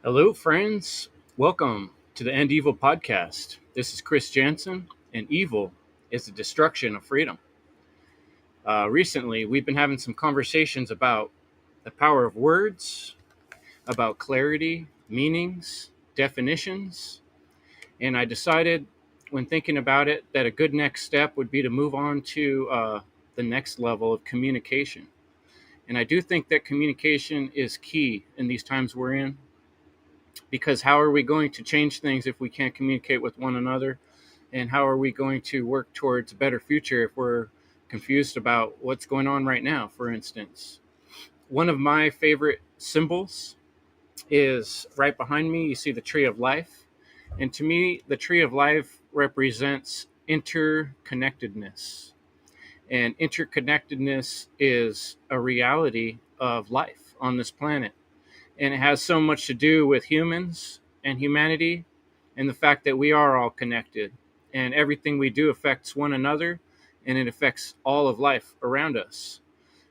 Hello, friends. Welcome to the End Evil podcast. This is Chris Jansen, and evil is the destruction of freedom. Recently, we've been having some conversations about the power of words, about clarity, meanings, definitions, and I decided, when thinking about it, that a good next step would be to move on to the next level of communication. And I do think that communication is key in these times we're in, because how are we going to change things if we can't communicate with one another? And how are we going to work towards a better future if we're confused about what's going on right now? For instance, one of my favorite symbols is right behind me. You see the tree of life. And to me, the tree of life represents interconnectedness. And interconnectedness is a reality of life on this planet. And it has so much to do with humans and humanity and the fact that we are all connected, and everything we do affects one another, and it affects all of life around us.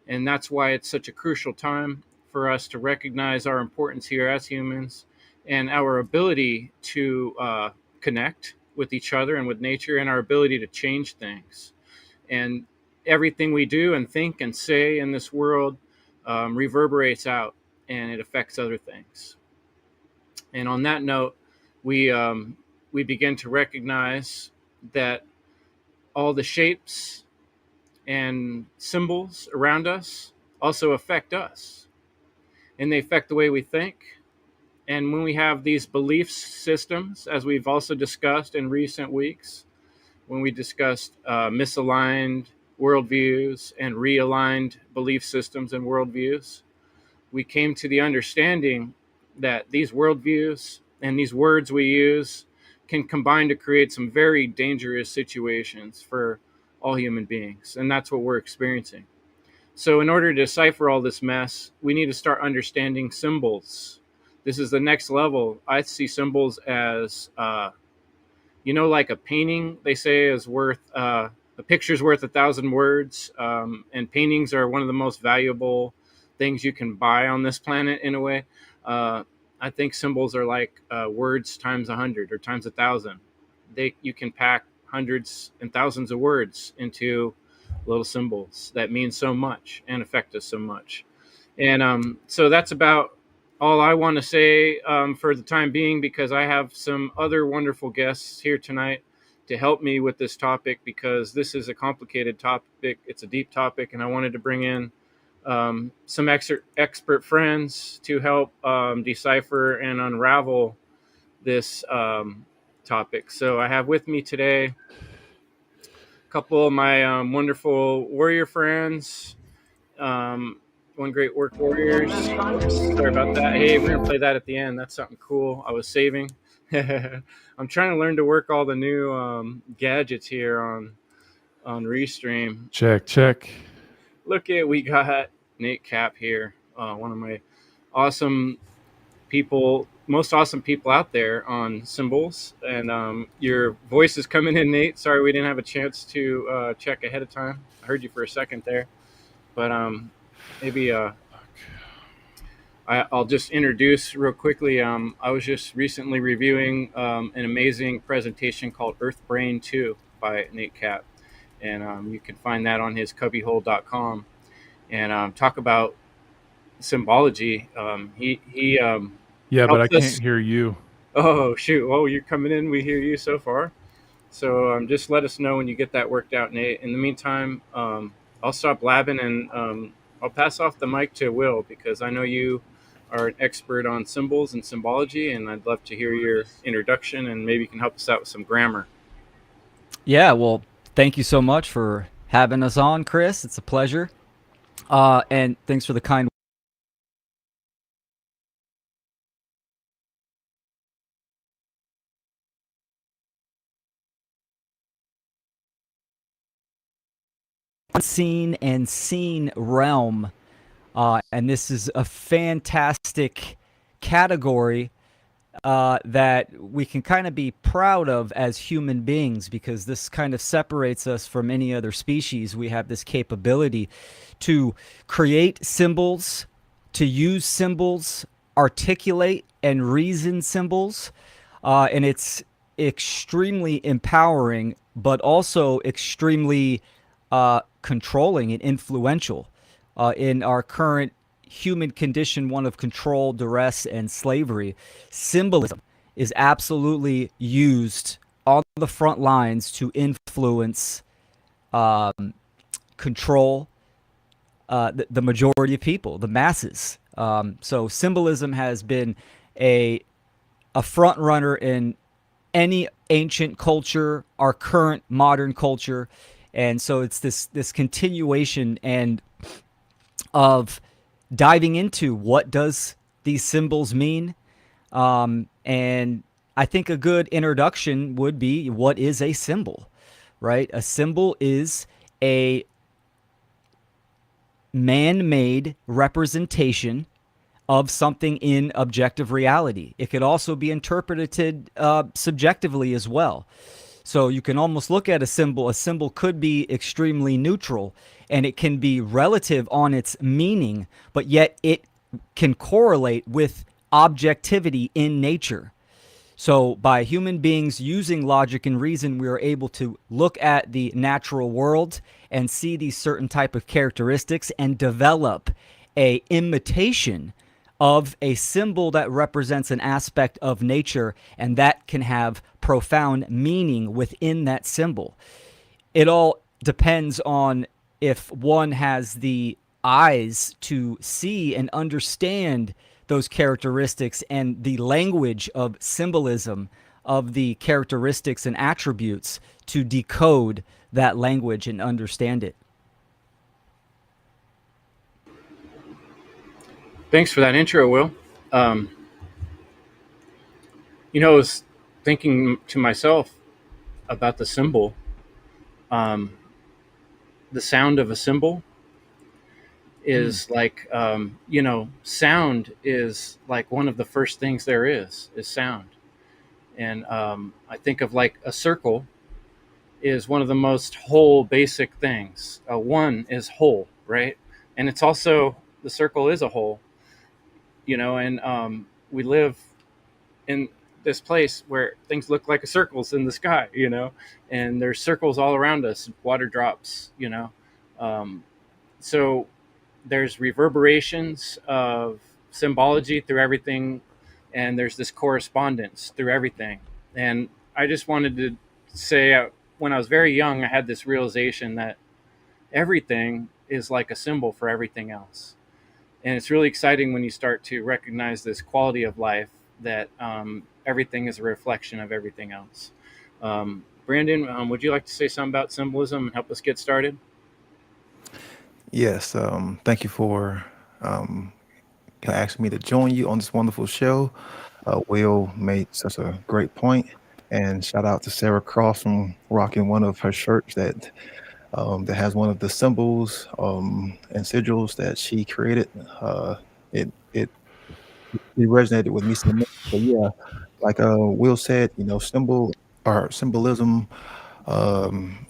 And that's why it's such a crucial time for us to recognize our importance here as humans and our ability to connect with each other and with nature, and our ability to change things. And everything we do and think and say in this world reverberates out, and it affects other things. And on that note, we begin to recognize that all the shapes and symbols around us also affect us, and they affect the way we think. And when we have these belief systems, as we've also discussed in recent weeks, when we discussed misaligned worldviews and realigned belief systems and worldviews, we came to the understanding that these worldviews and these words we use can combine to create some very dangerous situations for all human beings. And that's what we're experiencing. So in order to decipher all this mess, we need to start understanding symbols. This is the next level. I see symbols as, like a painting, they say, is worth, a picture's worth 1,000 words. And paintings are one of the most valuable things you can buy on this planet in a way. I think symbols are like words times 100 or times 1,000. You can pack hundreds and thousands of words into little symbols that mean so much and affect us so much. And so that's about all I want to say for the time being, because I have some other wonderful guests here tonight to help me with this topic, because this is a complicated topic. It's a deep topic, and I wanted to bring in some expert friends to help decipher and unravel this topic. So I have with me today a couple of my wonderful warrior friends, one great work warriors. Sorry about that. Hey, we're going to play that at the end. That's something cool I was saving. I'm trying to learn to work all the new gadgets here on Restream. Check. Look at, we got Nate Cap here, one of my awesome people, most awesome people out there on symbols. And your voice is coming in, Nate. Sorry we didn't have a chance to check ahead of time. I heard you for a second there, but maybe I'll just introduce real quickly. I was just recently reviewing an amazing presentation called Earth Brain 2 by Nate Cap. And you can find that on his cubbyhole.com, and talk about symbology. Yeah, but I can't hear you. Oh, shoot. Oh, you're coming in. We hear you so far. So just let us know when you get that worked out, Nate. In the meantime, I'll stop blabbing, and I'll pass off the mic to Will, because I know you are an expert on symbols and symbology, and I'd love to hear your introduction, and maybe you can help us out with some grammar. Yeah, well, thank you so much for having us on, Chris. It's a pleasure. And thanks for the kind unseen and seen realm. And this is a fantastic category that we can kind of be proud of as human beings, because this kind of separates us from any other species. We have this capability to create symbols, to use symbols, articulate and reason symbols, and it's extremely empowering, but also extremely controlling and influential in our current human condition, one of control, duress, and slavery. Symbolism is absolutely used on the front lines to influence, control the majority of people, the masses. So symbolism has been a a front runner in any ancient culture, our current modern culture, and so it's this continuation and of diving into what does these symbols mean, and I think a good introduction would be what is a symbol, right? A symbol is a man-made representation of something in objective reality. It could also be interpreted subjectively as well. So you can almost look at a symbol. A symbol could be extremely neutral and it can be relative on its meaning, but yet it can correlate with objectivity in nature. So by human beings using logic and reason, we are able to look at the natural world and see these certain type of characteristics and develop a imitation of a symbol that represents an aspect of nature, and that can have profound meaning within that symbol. It all depends on if one has the eyes to see and understand those characteristics and the language of symbolism of the characteristics and attributes to decode that language and understand it. Thanks for that intro, Will. Um, I was thinking to myself about the symbol, um, the sound of a symbol is like, sound is like one of the first things there is sound. And I think of like a circle is one of the most whole basic things. One is whole, right? And it's also, the circle is a whole, and we live in this place where things look like circles in the sky, and there's circles all around us, water drops, so there's reverberations of symbology through everything, and there's this correspondence through everything. And I just wanted to say, when I was very young, I had this realization that everything is like a symbol for everything else. And it's really exciting when you start to recognize this quality of life, that everything is a reflection of everything else. Brandon, would you like to say something about symbolism and help us get started? Yes, thank you for um, asking me to join you on this wonderful show. Will made such a great point, and shout out to Sarah Cross from rocking one of her shirts that has one of the symbols and sigils that she created. It it it resonated with me so much. But yeah, like Will said, symbol or symbolism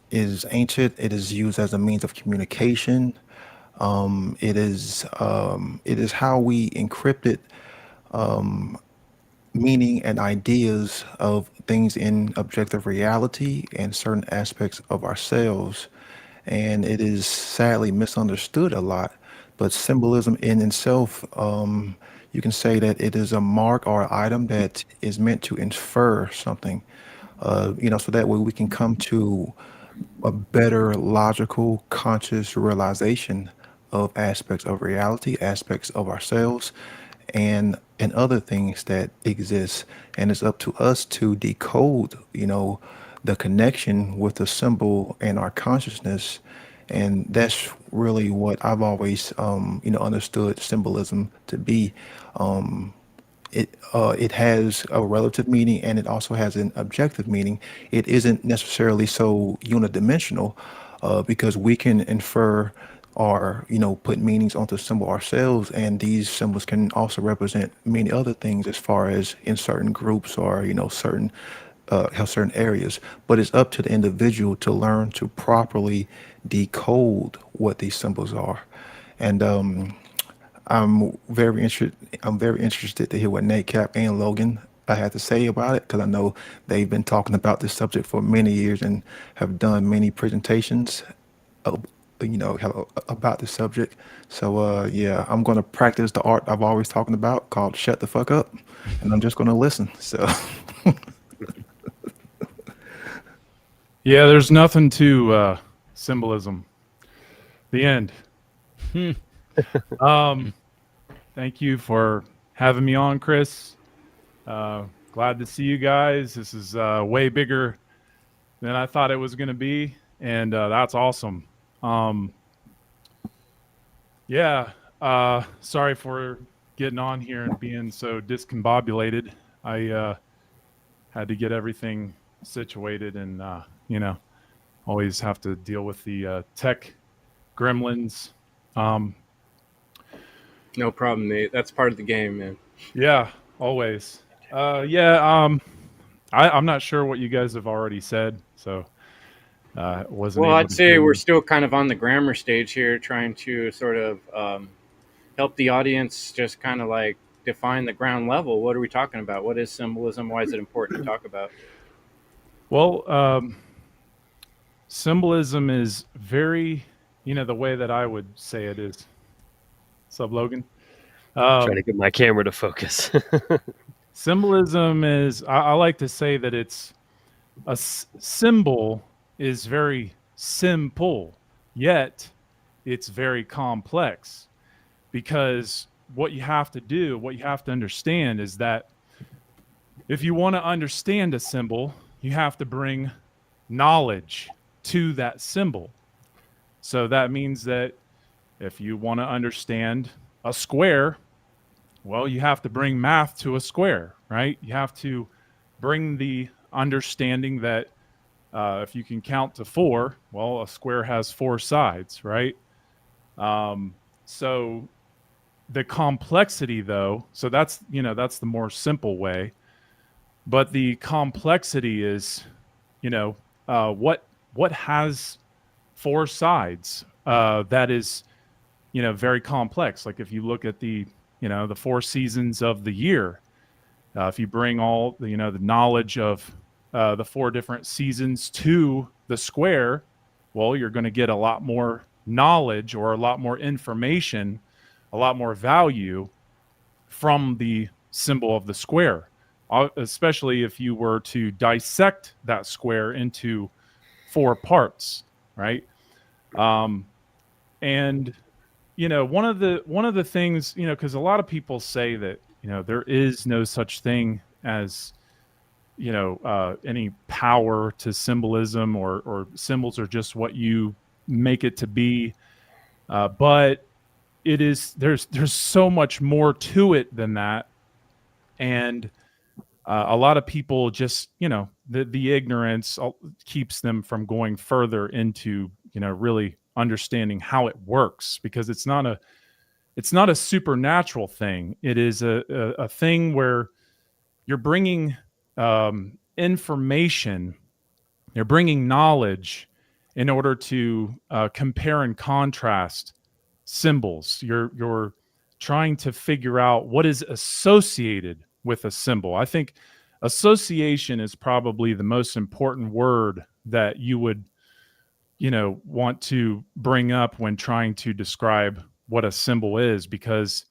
is ancient. It is used as a means of communication. It is how we encrypted meaning and ideas of things in objective reality and certain aspects of ourselves. And it is sadly misunderstood a lot. But symbolism in itself, you can say that it is a mark or item that is meant to infer something, so that way we can come to a better logical, conscious realization of aspects of reality, aspects of ourselves, and other things that exist. And it's up to us to decode, the connection with the symbol and our consciousness. And that's really what I've always, understood symbolism to be. It has a relative meaning and it also has an objective meaning. It isn't necessarily so unidimensional, because we can infer or put meanings onto symbol ourselves, and these symbols can also represent many other things as far as in certain groups or certain have certain areas. But it's up to the individual to learn to properly decode what these symbols are. And I'm very interested. I'm very interested to hear what Nate Cap and Logan had to say about it, because I know they've been talking about this subject for many years and have done many presentations, uh, about the subject. So yeah, I'm gonna practice the art I've always talking about called shut the fuck up, and I'm just gonna listen. So Yeah, there's nothing to symbolism. The end. Thank you for having me on, Chris. Glad to see you guys. This is way bigger than I thought it was going to be, and that's awesome. Yeah, sorry for getting on here and being so discombobulated. I had to get everything situated, and always have to deal with the tech gremlins. No problem, Nate. That's part of the game, man. Yeah, always. I'm not sure what you guys have already said, so wasn't Well, able I'd to say hear we're you. still kind of on the grammar stage here, trying to sort of help the audience just kind of like define the ground level. What are we talking about? What is symbolism? Why is it important to talk about? Well, symbolism is very, the way that I would say it is. What's up, Logan? Trying to get my camera to focus. Symbolism is, I like to say that it's a symbol is very simple, yet it's very complex, because what you have to understand is that if you want to understand a symbol, you have to bring knowledge to that symbol. So that means that if you want to understand a square, well, you have to bring math to a square, right? You have to bring the understanding that if you can count to 4, well, a square has 4 sides, right? So the complexity, though, so that's the more simple way, but the complexity is, what has 4 sides that is, very complex. Like if you look at the 4 seasons of the year, if you bring all the the knowledge of the 4 different seasons to the square, well, you're going to get a lot more knowledge, or a lot more information, a lot more value from the symbol of the square, especially if you were to dissect that square into 4 parts, right? And one of the things, because a lot of people say that there is no such thing as any power to symbolism, or symbols are just what you make it to be, but it is, there's so much more to it than that. And a lot of people just the ignorance keeps them from going further into really understanding how it works, because it's not a supernatural thing. It is a thing where you're bringing information, you're bringing knowledge in order to compare and contrast symbols. You're trying to figure out what is associated with a symbol. I think association is probably the most important word that you would want to bring up when trying to describe what a symbol is, because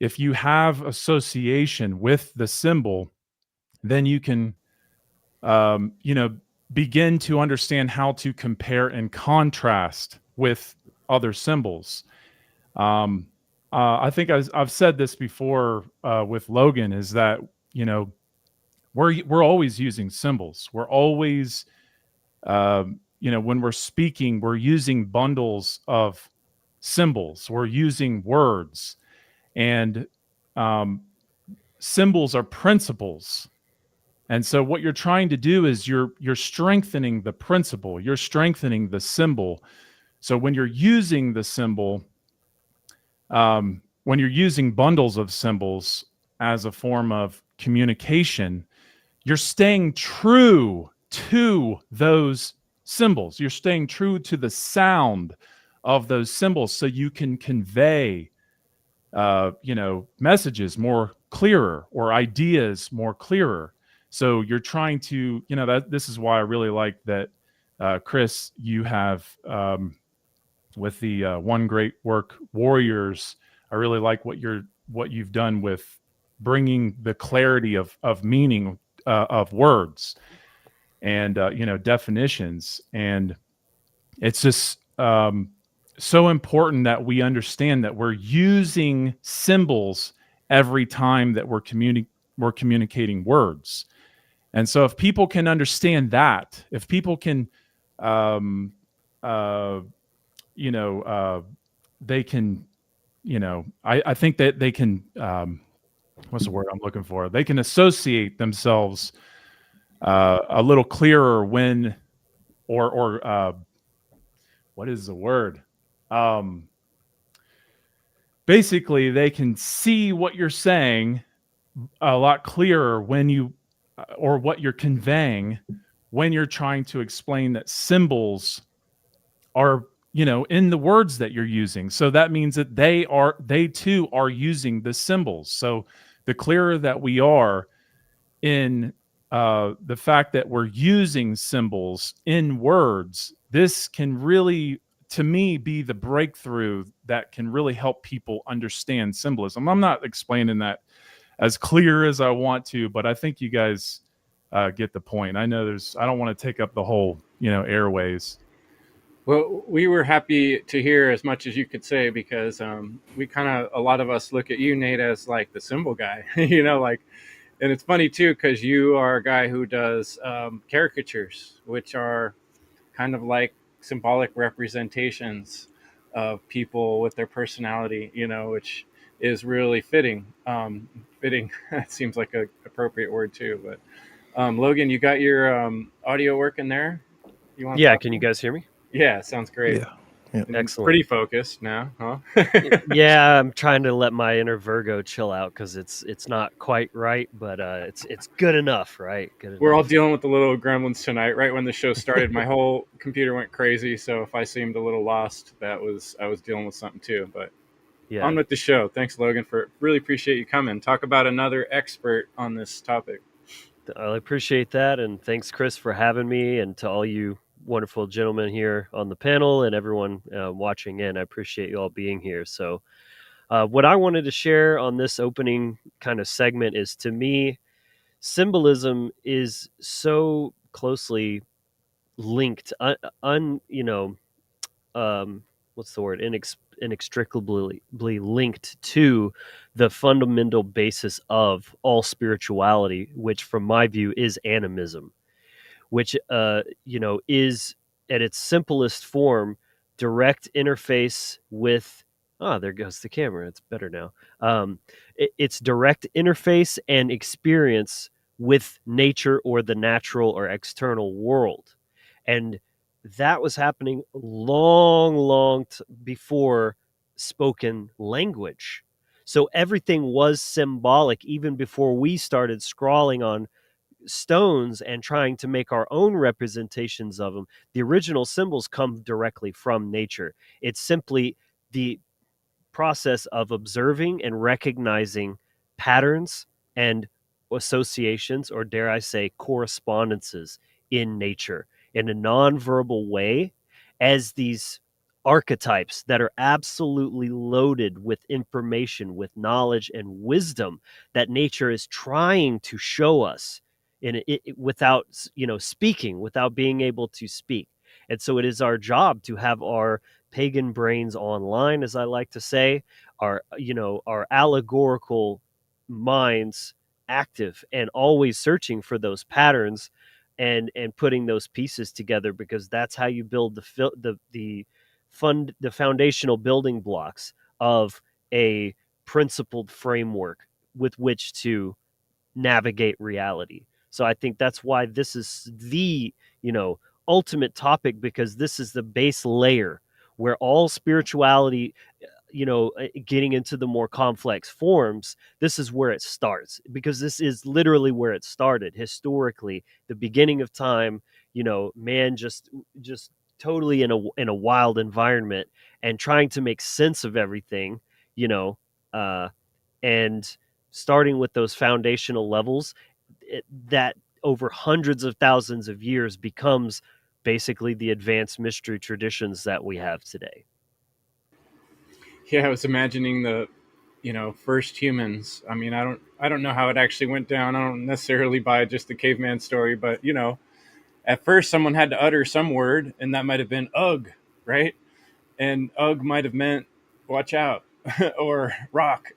if you have association with the symbol, then you can begin to understand how to compare and contrast with other symbols. I think I've said this before with Logan, is that we're always using symbols. We're always when we're speaking, we're using bundles of symbols. We're using words, and symbols are principles. And so what you're trying to do is you're strengthening the principle, you're strengthening the symbol. So when you're using the symbol, when you're using bundles of symbols as a form of communication, you're staying true to those symbols. You're staying true to the sound of those symbols, so you can convey messages more clearer, or ideas more clearer. So you're trying to, that this is why I really like that, Chris, you have, with the One Great Work Warriors. I really like what you've done with bringing the clarity of meaning, of words, and definitions. And it's just so important that we understand that we're using symbols every time that we're communicating words. And so if people can understand that, if people can, um, uh, they can, I think that they can, what's the word I'm looking for? They can associate themselves a little clearer when, or what is the word? Basically, they can see what you're saying a lot clearer when you, or what you're conveying when you're trying to explain that symbols are, in the words that you're using. So that means that they too are using the symbols. So the clearer that we are in the fact that we're using symbols in words, this can really, to me, be the breakthrough that can really help people understand symbolism. I'm not explaining that as clear as I want to, but I think you guys get the point. I know I don't want to take up the whole, airways. Well, we were happy to hear as much as you could say, because we kind of, a lot of us look at you, Nate, as like the symbol guy, like, and it's funny too, because you are a guy who does caricatures, which are kind of like symbolic representations of people with their personality, which is really fitting. Fitting, that seems like a appropriate word too. But Logan, you got your audio working there? You want to Yeah, talk? can you guys hear me? Yeah, sounds great. Yeah. Yeah. And Excellent. pretty focused now, huh? Yeah, I'm trying to let my inner Virgo chill out because it's not quite right, but it's good enough, right? Good We're all enough. dealing with the little gremlins tonight. Right when the show started, my whole computer went crazy. So if I seemed a little lost, I was dealing with something too. But Yeah, on with the show. Thanks, Logan, for really appreciate you coming. Talk about another expert on this topic. I appreciate that, and thanks, Chris, for having me, and to all you wonderful gentlemen here on the panel and everyone watching in. I appreciate you all being here. So, what I wanted to share on this opening kind of segment is, to me, symbolism is so closely linked, what's the word, inextricably linked to the fundamental basis of all spirituality, which from my view is animism, which is at its simplest form direct interface with, there goes the camera, it's better now. It's direct interface and experience with nature or the natural or external world. And that was happening long before spoken language. So everything was symbolic even before we started scrawling on stones and trying to make our own representations of them. The original symbols come directly from nature. It's simply the process of observing and recognizing patterns and associations, or dare I say, correspondences in nature in a nonverbal way, as these archetypes that are absolutely loaded with information, with knowledge and wisdom that nature is trying to show us without speaking, without being able to speak. And so it is our job to have our pagan brains online, as I like to say, our allegorical minds active and always searching for those patterns and putting those pieces together, because that's how you build the foundational building blocks of a principled framework with which to navigate reality. So I think that's why this is the, ultimate topic, because this is the base layer where all spirituality, getting into the more complex forms, this is where it starts, because this is literally where it started historically, the beginning of time. Man just totally in a wild environment and trying to make sense of everything, And starting with those foundational levels, that over hundreds of thousands of years becomes basically the advanced mystery traditions that we have today. Yeah, I was imagining the, first humans. I mean, I don't know how it actually went down. I don't necessarily buy just the caveman story, but at first someone had to utter some word, and that might have been ugh, right? And ugh might have meant watch out or rock,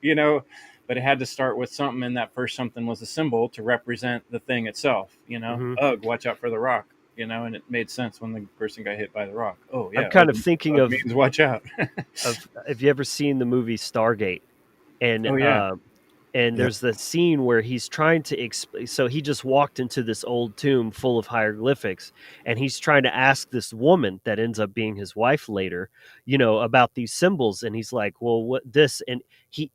but it had to start with something, and that first something was a symbol to represent the thing itself. Mm-hmm. Ugh, watch out for the rock. And it made sense when the person got hit by the rock. Oh I'm yeah, kind of thinking ugh of means watch out. have you ever seen the movie Stargate? And Oh yeah. and Yep. there's the scene where he's trying to so he just walked into this old tomb full of hieroglyphics, and he's trying to ask this woman that ends up being his wife later, about these symbols. And he's like, well, what this? And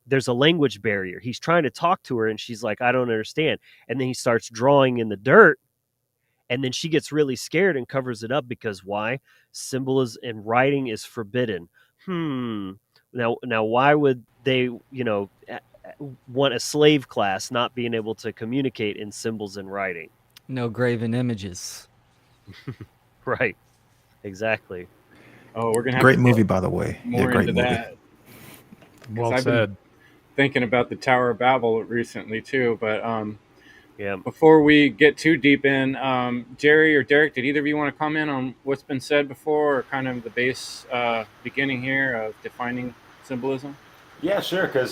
there's a language barrier. He's trying to talk to her, and she's like, I don't understand. And then he starts drawing in the dirt, and then she gets really scared and covers it up, because why? Symbolism and writing is forbidden. Now why would they want a slave class not being able to communicate in symbols and writing? No graven images. Right, exactly. Oh, we're gonna have to Great get movie, by the way. Yeah, more great into movie. that because Well I've been said. thinking about the Tower of Babel recently too. But Yeah. before we get too deep in, Jerry or Derek, did either of you want to comment on what's been said before, or kind of the base beginning here of defining symbolism? Yeah, sure. Because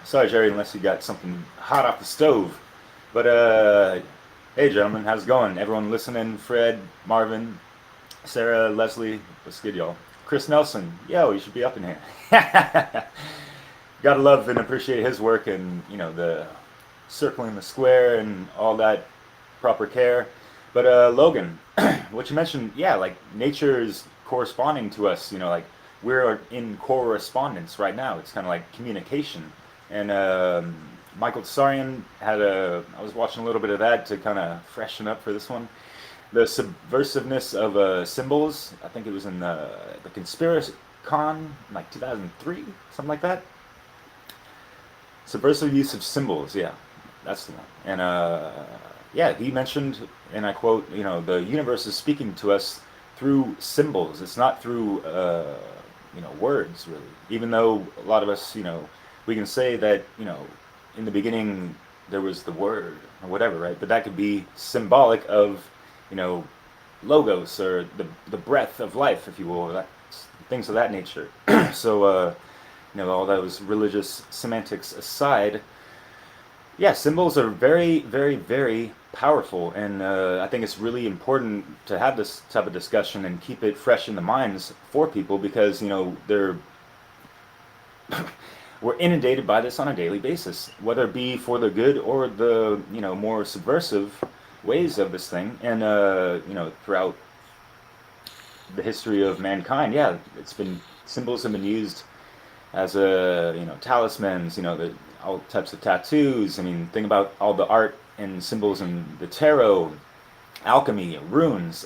sorry, Jerry, unless you got something hot off the stove. But hey, gentlemen, how's it going? Everyone listening? Fred, Marvin, Sarah, Leslie, what's good, y'all? Chris Nelson, yo, you should be up in here. Gotta love and appreciate his work, and the circling the square and all that proper care. But Logan, what you mentioned, yeah, like nature is corresponding to us. Like we're in correspondence right now. It's kind of like communication. And Michael Tsarian had I was watching a little bit of that to kind of freshen up for this one. The subversiveness of symbols. I think it was in the Conspiracy Con, like 2003, something like that. Subversive use of symbols, yeah, that's the one. And yeah, he mentioned, and I quote, the universe is speaking to us through symbols. It's not through words, really. Even though a lot of us, we can say that, in the beginning there was the word or whatever, right? But that could be symbolic of, logos, or the breath of life, if you will, things of that nature. So, all those religious semantics aside, yeah, symbols are very, very, very powerful, and I think it's really important to have this type of discussion and keep it fresh in the minds for people, because they're we're inundated by this on a daily basis, whether it be for the good or the more subversive ways of this thing, and throughout the history of mankind, yeah, symbols have been used as talismans, all types of tattoos. I mean, think about all the art and symbols in the tarot, alchemy, runes,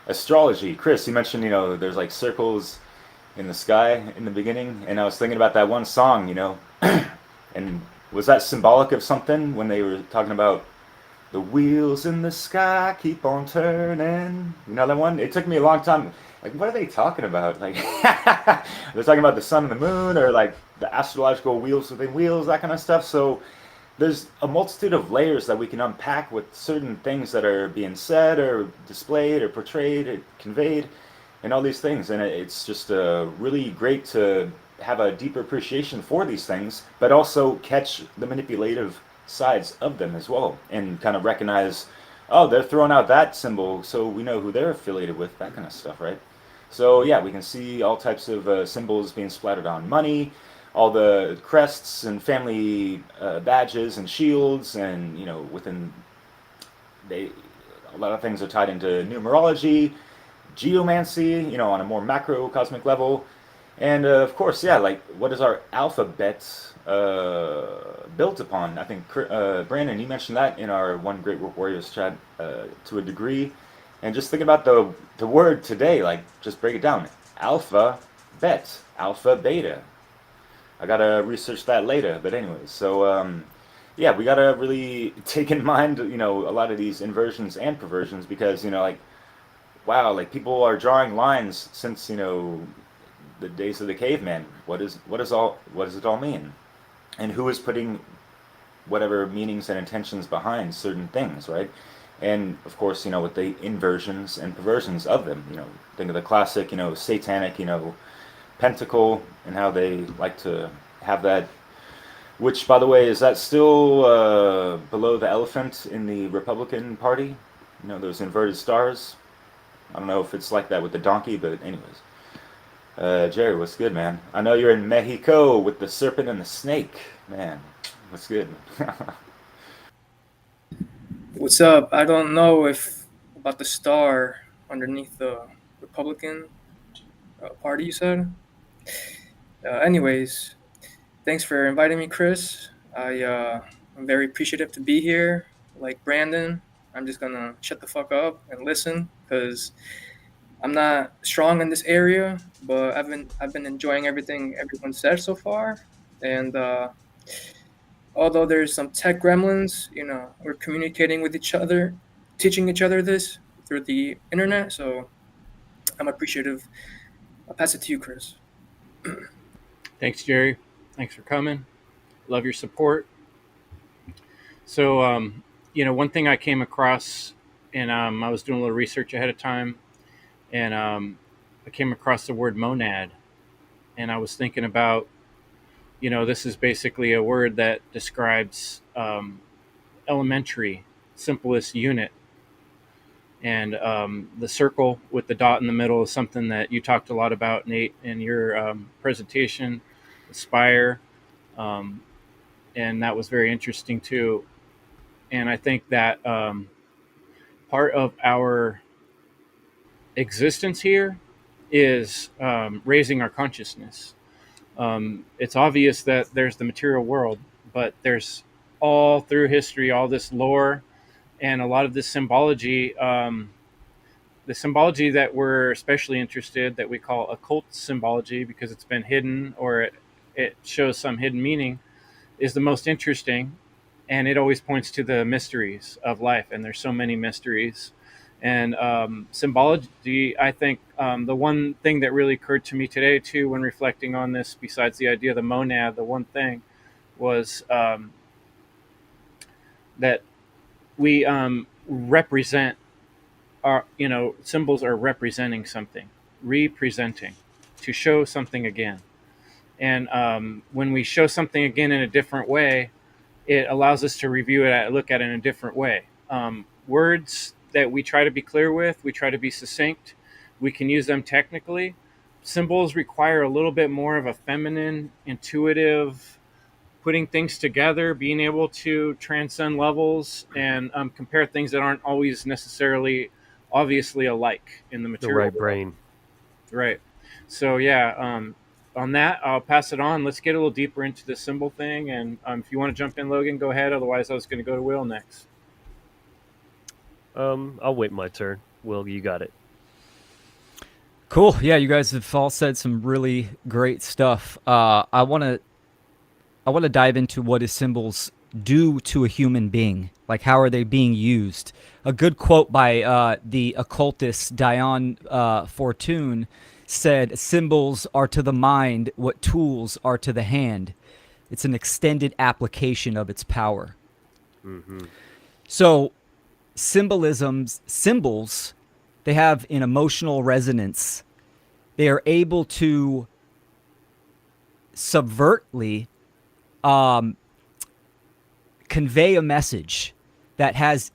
astrology. Chris, you mentioned, there's like circles in the sky in the beginning, and I was thinking about that one song, and was that symbolic of something when they were talking about the wheels in the sky keep on turning? You know that one? It took me a long time. Like, what are they talking about? Like, they're talking about the sun and the moon, or like the astrological wheels within wheels, that kind of stuff. So there's a multitude of layers that we can unpack with certain things that are being said or displayed or portrayed or conveyed, and all these things. And it's just really great to have a deeper appreciation for these things, but also catch the manipulative sides of them as well, and kind of recognize, oh, they're throwing out that symbol, so we know who they're affiliated with, that kind of stuff, right? So yeah, we can see all types of symbols being splattered on money, all the crests and family badges and shields, and within a lot of things are tied into numerology, geomancy, on a more macro cosmic level. And of course, yeah, like what is our alphabet built upon? I think Brandon, you mentioned that in our One Great Warriors chat to a degree. And just think about the word today, like just break it down. Alpha, bet, alpha, beta. I gotta research that later. But anyways, so yeah, we gotta really take in mind, a lot of these inversions and perversions because, like, wow, like people are drawing lines since, the days of the caveman. What does it all mean? And who is putting whatever meanings and intentions behind certain things, right? And of course, with the inversions and perversions of them, think of the classic, satanic, pentacle and how they like to have that. Which, by the way, is that still below the elephant in the Republican Party? Those inverted stars. I don't know if it's like that with the donkey, but anyways. Jerry, what's good, man? I know you're in Mexico with the serpent and the snake. Man, what's good? What's up? I don't know if about the star underneath the Republican party you said. Anyways, thanks for inviting me, Chris. I'm very appreciative to be here. Like Brandon, I'm just gonna shut the fuck up and listen because I'm not strong in this area, but I've been enjoying everything everyone said so far, and although there's some tech gremlins, we're communicating with each other, teaching each other this through the internet. So I'm appreciative. I'll pass it to you, Chris. Thanks, Jerry. Thanks for coming. Love your support. So, one thing I came across, and I was doing a little research ahead of time, and I came across the word monad, and I was thinking about, this is basically a word that describes elementary, simplest unit. And the circle with the dot in the middle is something that you talked a lot about, Nate, in your presentation, the spire. And that was very interesting too. And I think that part of our existence here is raising our consciousness. It's obvious that there's the material world, but there's all through history, all this lore and a lot of this symbology, the symbology that we're especially interested, that we call occult symbology because it's been hidden or it shows some hidden meaning, is the most interesting. And it always points to the mysteries of life. And there's so many mysteries. And symbology, I think the one thing that really occurred to me today, too, when reflecting on this, besides the idea of the monad, the one thing was that we represent our, symbols are representing something, representing, to show something again. And when we show something again in a different way, it allows us to review it, look at it in a different way. Words that we try to be clear with, we try to be succinct, we can use them technically. Symbols require a little bit more of a feminine, intuitive, putting things together, being able to transcend levels and compare things that aren't always necessarily obviously alike in the The material right world. brain. Right. So yeah, on that, I'll pass it on. Let's get a little deeper into the symbol thing. And if you want to jump in, Logan, go ahead. Otherwise, I was going to go to Will next. I'll wait my turn. Will, you got it. Cool. Yeah, you guys have all said some really great stuff. I want to dive into what do symbols do to a human being. Like, how are they being used? A good quote by the occultist Diane Fortune said, "Symbols are to the mind what tools are to the hand. It's an extended application of its power." Mm-hmm. So, symbols, they have an emotional resonance. They are able to subvertly convey a message that has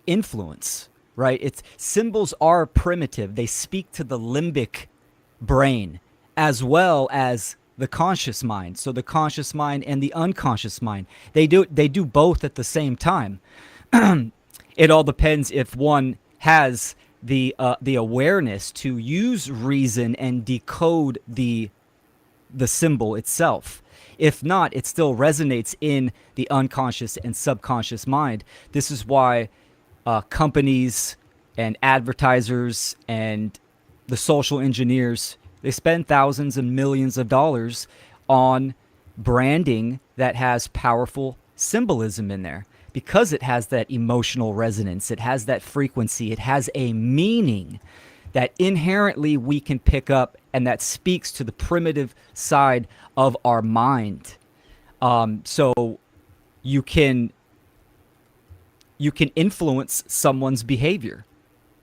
influence, right? Symbols are primitive. They speak to the limbic brain as well as the conscious mind. So the conscious mind and the unconscious mind, they do both at the same time. It all depends if one has the awareness to use reason and decode the symbol itself. If not, it still resonates in the unconscious and subconscious mind. This is why companies and advertisers and the social engineers, they spend thousands and millions of dollars on branding that has powerful symbolism in there because it has that emotional resonance, it has that frequency, it has a meaning that inherently we can pick up and that speaks to the primitive side of our mind. So you can influence someone's behavior,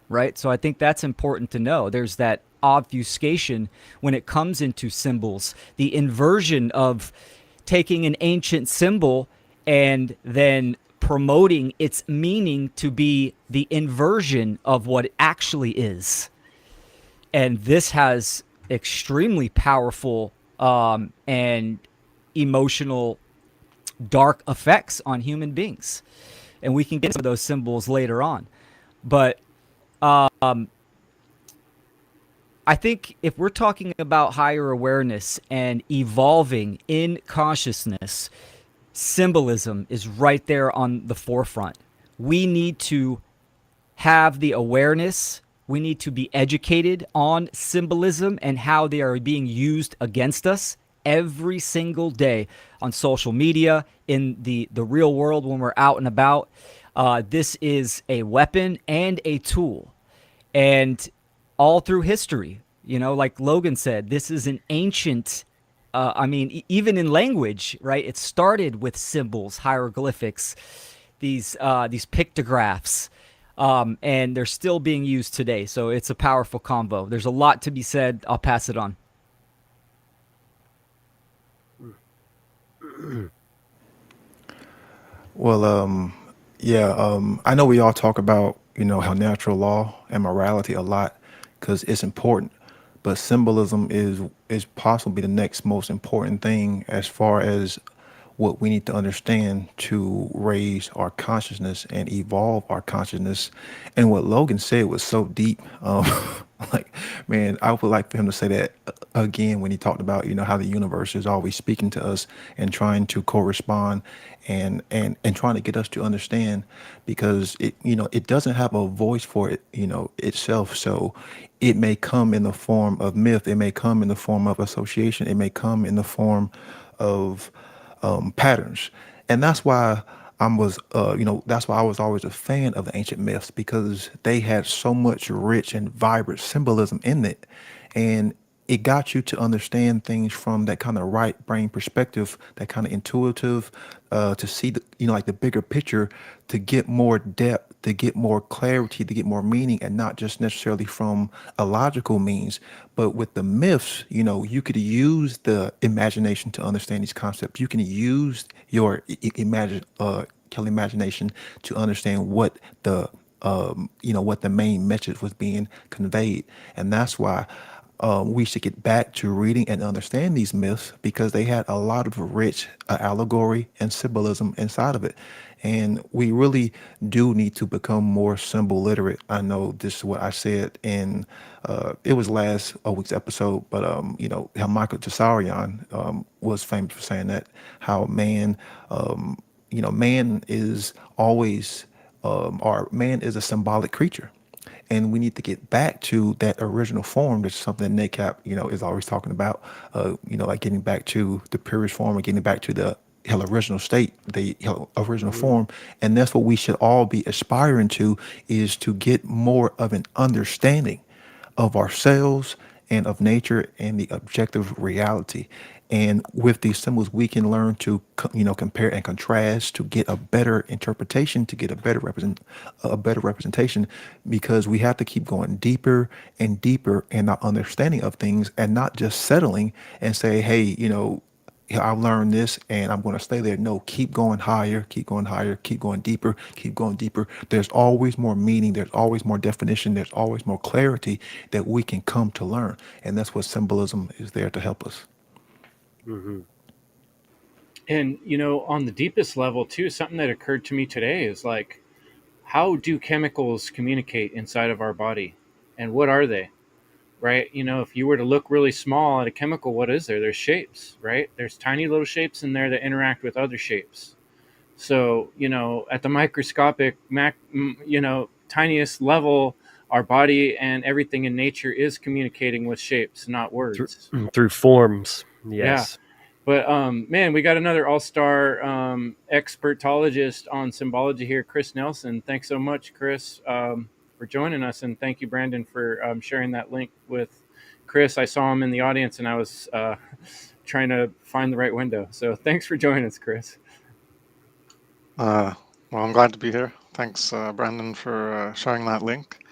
right? So I think that's important to know. There's that obfuscation when it comes into symbols, the inversion of taking an ancient symbol and then promoting its meaning to be the inversion of what it actually is. And this has extremely powerful and emotional dark effects on human beings. And we can get into those symbols later on. But I think if we're talking about higher awareness and evolving in consciousness, symbolism is right there on the forefront. We need to have the awareness. We need to be educated on symbolism and how they are being used against us every single day on social media, in the real world when we're out and about. This is a weapon and a tool. And all through history, like Logan said, this is an ancient, even in language, right? It started with symbols, hieroglyphics, these pictographs, and they're still being used today. So it's a powerful combo. There's a lot to be said. I'll pass it on. Well, yeah, I know we all talk about, how natural law and morality a lot because it's important, but symbolism is possibly the next most important thing as far as what we need to understand to raise our consciousness and evolve our consciousness. And what Logan said was so deep. Like, man, I would like for him to say that again when he talked about, how the universe is always speaking to us and trying to correspond and trying to get us to understand because it doesn't have a voice for it, itself. So it may come in the form of myth, it may come in the form of association, it may come in the form of patterns. And that's why that's why I was always a fan of the ancient myths because they had so much rich and vibrant symbolism in it. And it got you to understand things from that kind of right brain perspective, that kind of intuitive, to see like the bigger picture, to get more depth, to get more clarity, to get more meaning, and not just necessarily from a logical means. But with the myths, you could use the imagination to understand these concepts. You can use your imagination to understand what what the main message was being conveyed, and that's why we should get back to reading and understand these myths because they had a lot of rich allegory and symbolism inside of it. And we really do need to become more symbol literate. I know this is what I said in it was last week's episode, but how Michael Tsarion was famous for saying that how man is always or man is a symbolic creature, and we need to get back to that original form. That's something that NACAP, is always talking about. Like getting back to the purest form and getting back to the original state, the original form. And that's what we should all be aspiring to, is to get more of an understanding of ourselves and of nature and the objective reality. And with these symbols, we can learn to, compare and contrast to get a better interpretation, to get a better representation, because we have to keep going deeper and deeper in our understanding of things, and not just settling and say, hey, yeah, I've learned this and I'm going to stay there. No, keep going higher, keep going higher, keep going deeper, keep going deeper. There's always more meaning. There's always more definition. There's always more clarity that we can come to learn. And that's what symbolism is there to help us. Mm-hmm. And, on the deepest level, too, something that occurred to me today is like, how do chemicals communicate inside of our body? And what are they? Right? If you were to look really small at a chemical, what is there? There's shapes, right? There's tiny little shapes in there that interact with other shapes. So, at the microscopic, tiniest level, our body and everything in nature is communicating with shapes, not words. Through forms, Yeah. yes. But man, we got another all-star expertologist on symbology here, Chris Nelson. Thanks so much, Chris, for joining us, and thank you, Brandon, for sharing that link with Chris. I saw him in the audience, and I was trying to find the right window. So thanks for joining us, Chris. Well, I'm glad to be here. Thanks, Brandon, for sharing that link.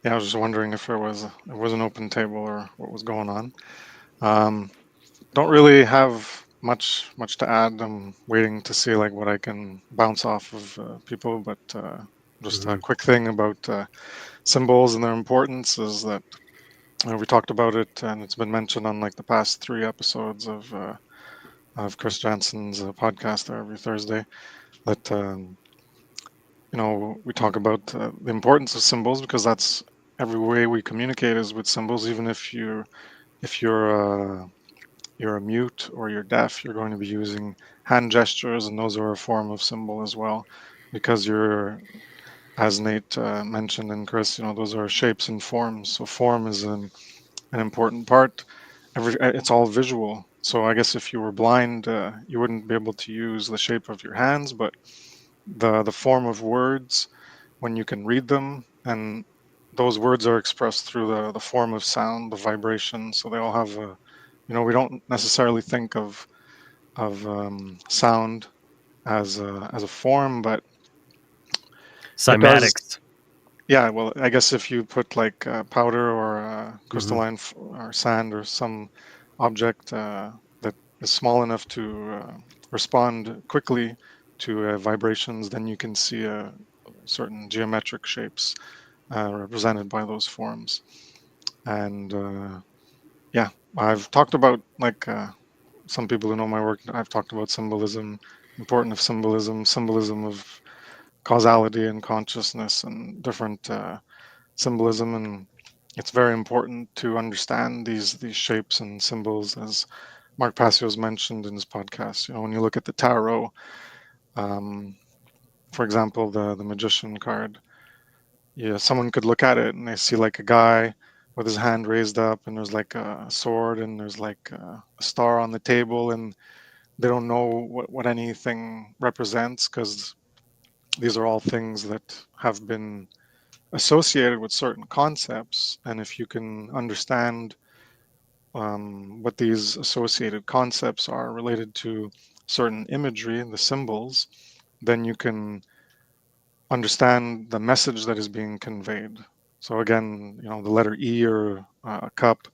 Yeah, I was just wondering if it was an open table or what was going on. Don't really have much to add. I'm waiting to see like what I can bounce off of people, but just a quick thing about symbols and their importance is that we talked about it, and it's been mentioned on like the past 3 episodes of Chris Jansen's podcast there every Thursday. That we talk about the importance of symbols because that's every way we communicate is with symbols. Even if you're a mute or you're deaf, you're going to be using hand gestures, and those are a form of symbol as well, because you're, as Nate mentioned, and Chris, those are shapes and forms. So form is an important part. It's all visual. So I guess if you were blind, you wouldn't be able to use the shape of your hands, but the form of words when you can read them, and those words are expressed through the form of sound, the vibration. So they all have we don't necessarily think of sound as a form, but it does. Cymatics. Yeah, well, I guess if you put like powder or crystalline or sand or some object that is small enough to respond quickly to vibrations, then you can see certain geometric shapes represented by those forms. And yeah, I've talked about like some people who know my work. I've talked about symbolism, importance of symbolism of causality and consciousness, and different symbolism, and it's very important to understand these shapes and symbols, as Mark Passio's mentioned in his podcast. When you look at the tarot, um, for example, the magician card, yeah, someone could look at it and they see like a guy with his hand raised up, and there's like a sword, and there's like a star on the table, and they don't know what anything represents, because these are all things that have been associated with certain concepts. And if you can understand what these associated concepts are related to certain imagery, the symbols, then you can understand the message that is being conveyed. So again, the letter E or a cup,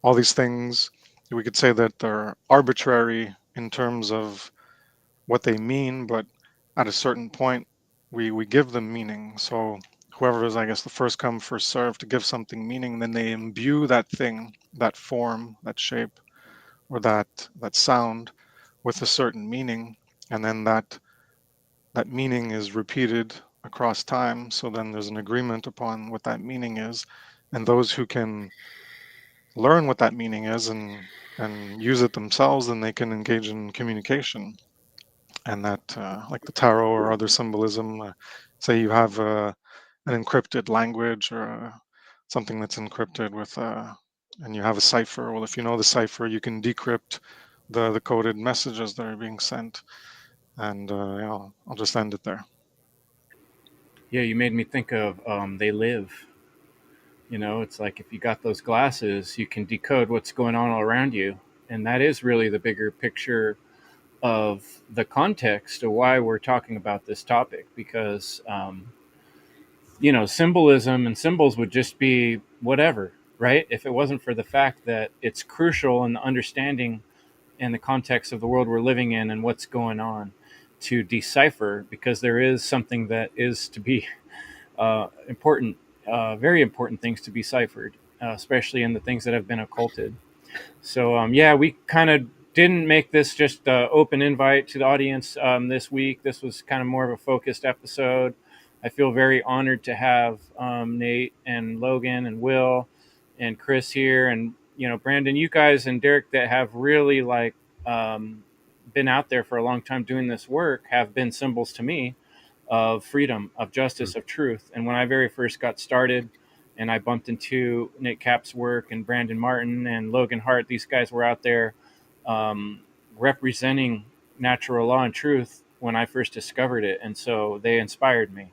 all these things, we could say that they're arbitrary in terms of what they mean, but at a certain point, we give them meaning. So whoever is, I guess, the first come, first serve to give something meaning, then they imbue that thing, that form, that shape, or that sound with a certain meaning, and then that meaning is repeated across time. So then there's an agreement upon what that meaning is, and those who can learn what that meaning is and use it themselves, then they can engage in communication. And that, like the tarot or other symbolism, say you have an encrypted language or something that's encrypted with, and you have a cipher. Well, if you know the cipher, you can decrypt the coded messages that are being sent. And I'll just end it there. Yeah, you made me think of They Live. It's like if you got those glasses, you can decode what's going on all around you. And that is really the bigger picture of the context of why we're talking about this topic, because symbolism and symbols would just be whatever, right? If it wasn't for the fact that it's crucial in the understanding and the context of the world we're living in and what's going on to decipher, because there is something that is to be important, very important things to be ciphered, especially in the things that have been occulted. So yeah, we kind of didn't make this just open invite to the audience this week. This was kind of more of a focused episode. I feel very honored to have Nate and Logan and Will and Chris here, and Brandon, you guys and Derek that have really like been out there for a long time doing this work have been symbols to me of freedom, of justice, of truth. And when I very first got started, and I bumped into Nick Cap's work and Brandon Martin and Logan Hart. These guys were out there, representing natural law and truth when I first discovered it, and so they inspired me.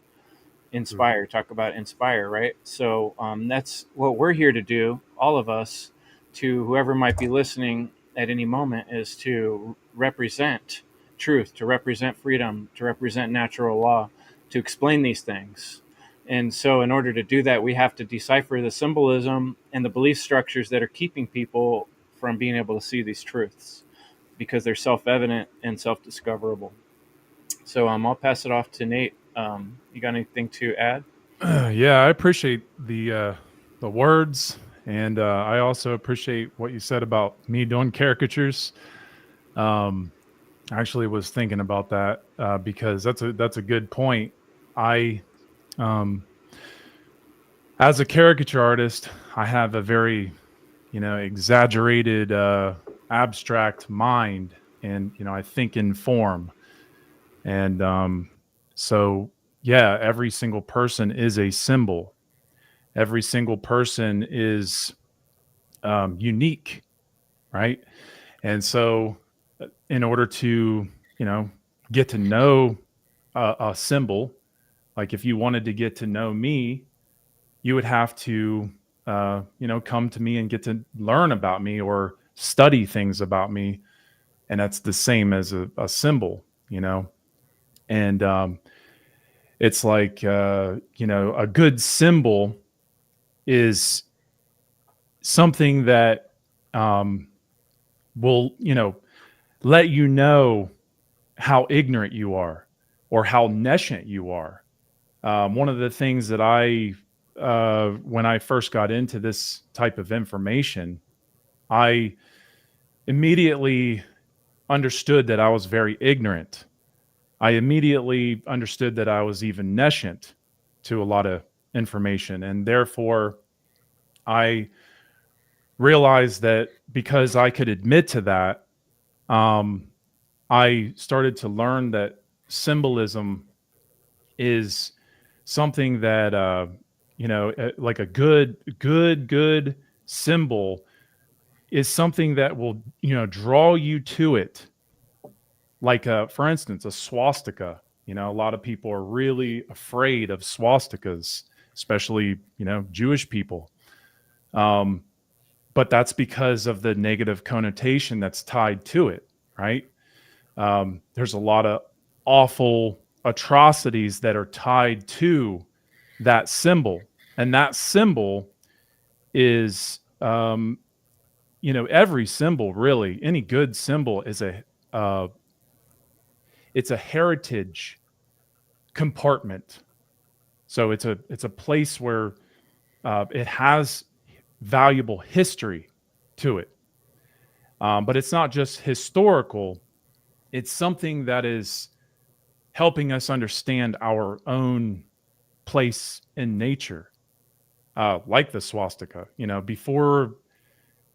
Inspire, talk about inspire, right? So that's what we're here to do, all of us, to whoever might be listening at any moment, is to represent truth, to represent freedom, to represent natural law, to explain these things. And so, in order to do that, we have to decipher the symbolism and the belief structures that are keeping people from being able to see these truths because they're self evident and self discoverable. So, I'll pass it off to Nate. You got anything to add? Yeah, I appreciate the words, and I also appreciate what you said about me doing caricatures. Um, I actually was thinking about that because that's a good point. I, um, as a caricature artist, I have a very exaggerated, abstract mind, and I think in form, and so yeah, every single person is a symbol. Every single person is unique, right? And so, in order to get to know a symbol, like if you wanted to get to know me, you would have to come to me and get to learn about me or study things about me, and that's the same as a symbol, and it's like a good symbol is something that will let you know how ignorant you are or how nescient you are. One of the things that when I first got into this type of information, I immediately understood that I was very ignorant. I immediately understood that I was even nescient to a lot of information. And therefore, I realized that because I could admit to that, um, I started to learn that symbolism is something that like a good symbol is something that will draw you to it. Like for instance, a swastika. A lot of people are really afraid of swastikas, especially Jewish people. But that's because of the negative connotation that's tied to it, right? There's a lot of awful atrocities that are tied to that symbol, and that symbol is, every symbol really. Any good symbol is it's a heritage compartment. So it's a place where it has valuable history to it, but it's not just historical. It's something that is helping us understand our own place in nature, like the swastika. Before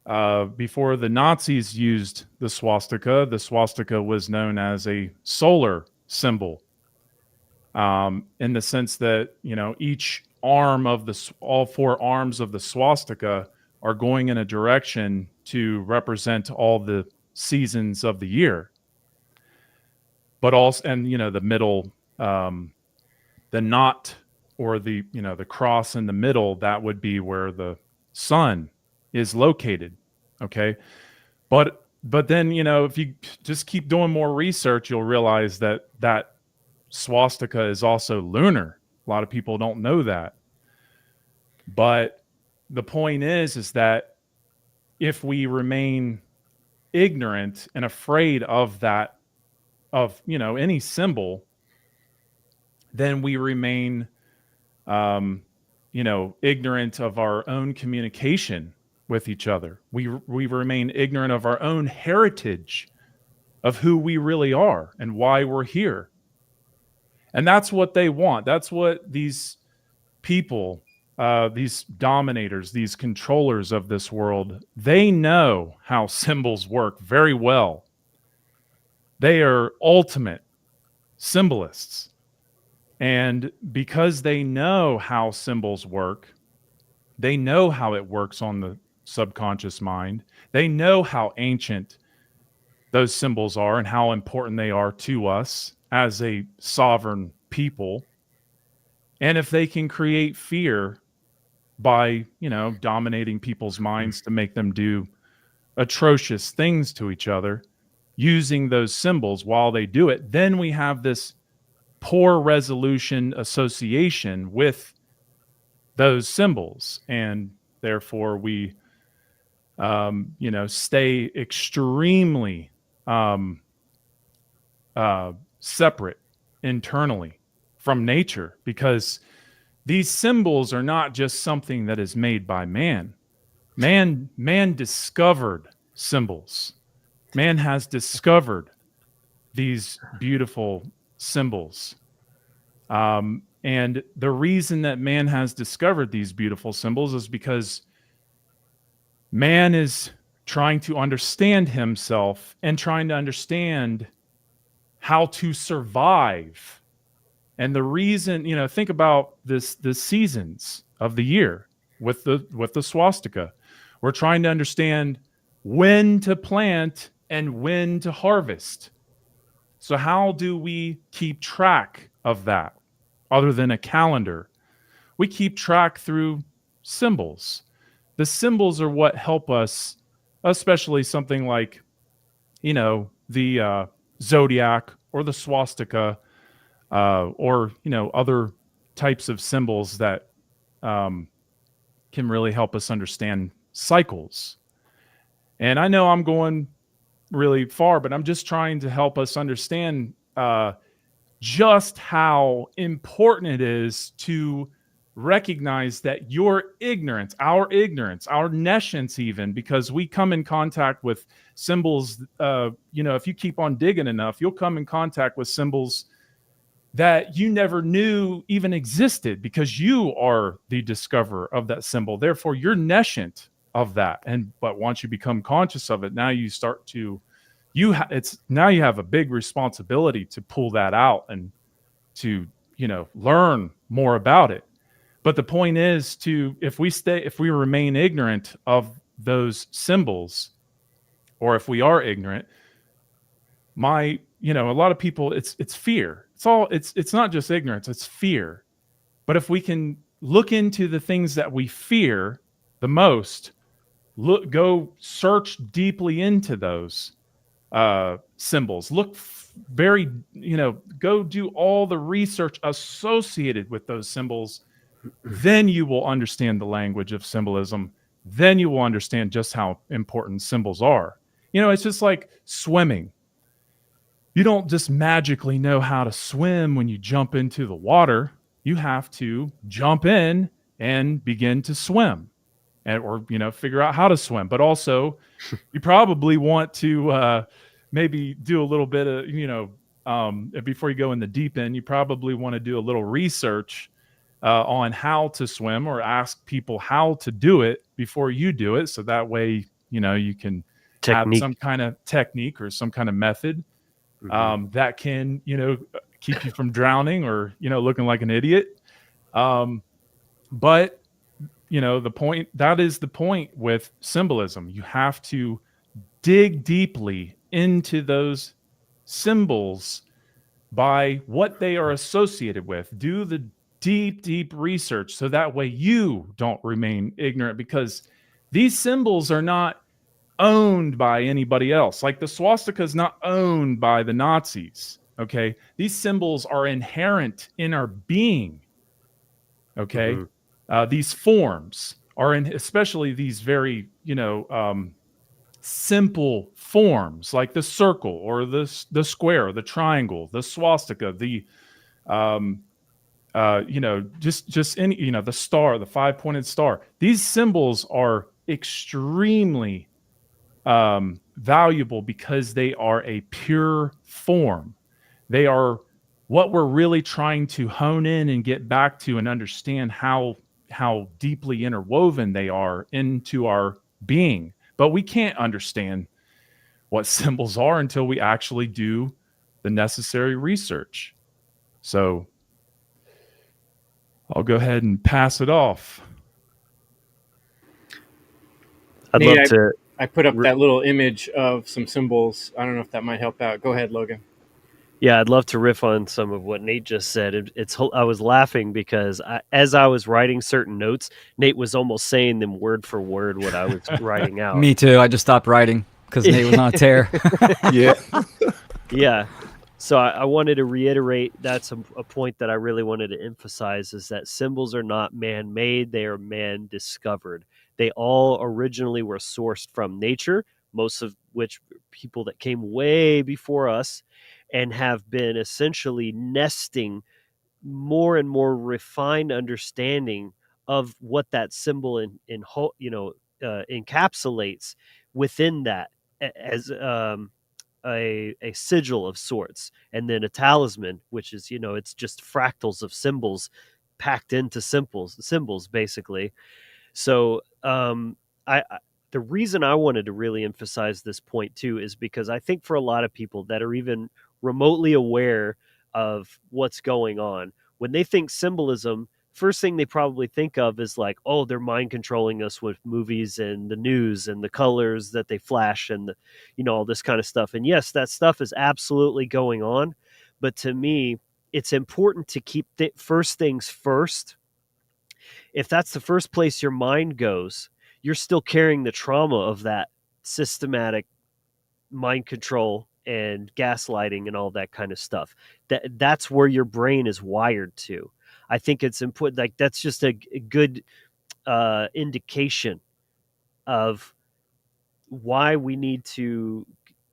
the Nazis used the swastika was known as a solar symbol, in the sense that each arm of all four arms of the swastika are going in a direction to represent all the seasons of the year, but also, and the middle, the knot, or the cross in the middle, that would be where the sun is located. Okay. But then, if you just keep doing more research, you'll realize that swastika is also lunar. A lot of people don't know that. But the point is that if we remain ignorant and afraid of that, of any symbol, then we remain ignorant of our own communication with each other. We remain ignorant of our own heritage, of who we really are and why we're here. And that's what they want. That's what these people, these dominators, these controllers of this world, they know how symbols work very well. They are ultimate symbolists. And because they know how symbols work, they know how it works on the subconscious mind, they know how ancient those symbols are and how important they are to us as a sovereign people. And if they can create fear by, dominating people's minds to make them do atrocious things to each other using those symbols while they do it, then we have this poor resolution association with those symbols. And therefore we, stay extremely separate internally from nature, because these symbols are not just something that is made by man. Man discovered symbols. Man has discovered these beautiful symbols. And the reason that man has discovered these beautiful symbols is because man is trying to understand himself and trying to understand how to survive. And the reason, think about the seasons of the year with the swastika. We're trying to understand when to plant and when to harvest. So how do we keep track of that other than a calendar? We keep track through symbols. The symbols are what help us, especially something like, the zodiac or the swastika, or other types of symbols that can really help us understand cycles. And I know I'm going really far, but I'm just trying to help us understand just how important it is to recognize that your ignorance, our nescience, even because we come in contact with symbols, if you keep on digging enough, you'll come in contact with symbols that you never knew even existed, because you are the discoverer of that symbol. Therefore, you're nescient of that. But once you become conscious of it, now you start to, now you have a big responsibility to pull that out and to, learn more about it. But the point is if we remain ignorant of those symbols, or if we are ignorant, a lot of people, it's fear. It's not just ignorance, it's fear. But if we can look into the things that we fear the most, go search deeply into those symbols. Look very, go do all the research associated with those symbols. Then you will understand the language of symbolism. Then you will understand just how important symbols are. It's just like swimming. You don't just magically know how to swim when you jump into the water. You have to jump in and begin to swim, or figure out how to swim. But also, you probably want to maybe do a little bit of before you go in the deep end. You probably want to do a little research on how to swim, or ask people how to do it before you do it, so that way you can have some kind of technique or some kind of method. That can, keep you from drowning or, looking like an idiot. But, that is the point with symbolism. You have to dig deeply into those symbols by what they are associated with. Do the deep research, so that way you don't remain ignorant, because these symbols are not owned by anybody else. Like the swastika is not owned by the Nazis. Okay. These symbols are inherent in our being. Okay. These forms are especially these very, simple forms, like the circle or the square, the triangle, the swastika, the, just any, the star, the 5-pointed star. These symbols are extremely valuable because they are a pure form. They are what we're really trying to hone in and get back to and understand how deeply interwoven they are into our being. But we can't understand what symbols are until we actually do the necessary research. So I'll go ahead and pass it off. I'd love to I put up that little image of some symbols. I don't know if that might help out. Go ahead, Logan. Yeah, I'd love to riff on some of what Nate just said. I was laughing because as I was writing certain notes, Nate was almost saying them word for word what I was writing out. Me too. I just stopped writing because Nate was on a tear. Yeah. Yeah. So I wanted to reiterate that's a point that I really wanted to emphasize is that symbols are not man-made, they are man-discovered. They all originally were sourced from nature, most of which people that came way before us and have been essentially nesting more and more refined understanding of what that symbol encapsulates within that as a sigil of sorts, and then a talisman, which is it's just fractals of symbols packed into symbols basically. So I the reason I wanted to really emphasize this point too is because I think for a lot of people that are even remotely aware of what's going on, when they think symbolism, first thing they probably think of is like, oh, they're mind controlling us with movies and the news and the colors that they flash and all this kind of stuff. And yes, that stuff is absolutely going on, but to me, it's important to keep first things first. If that's the first place your mind goes, you're still carrying the trauma of that systematic mind control and gaslighting and all that kind of stuff. That's where your brain is wired to. I think it's important. Like that's just a good indication of why we need to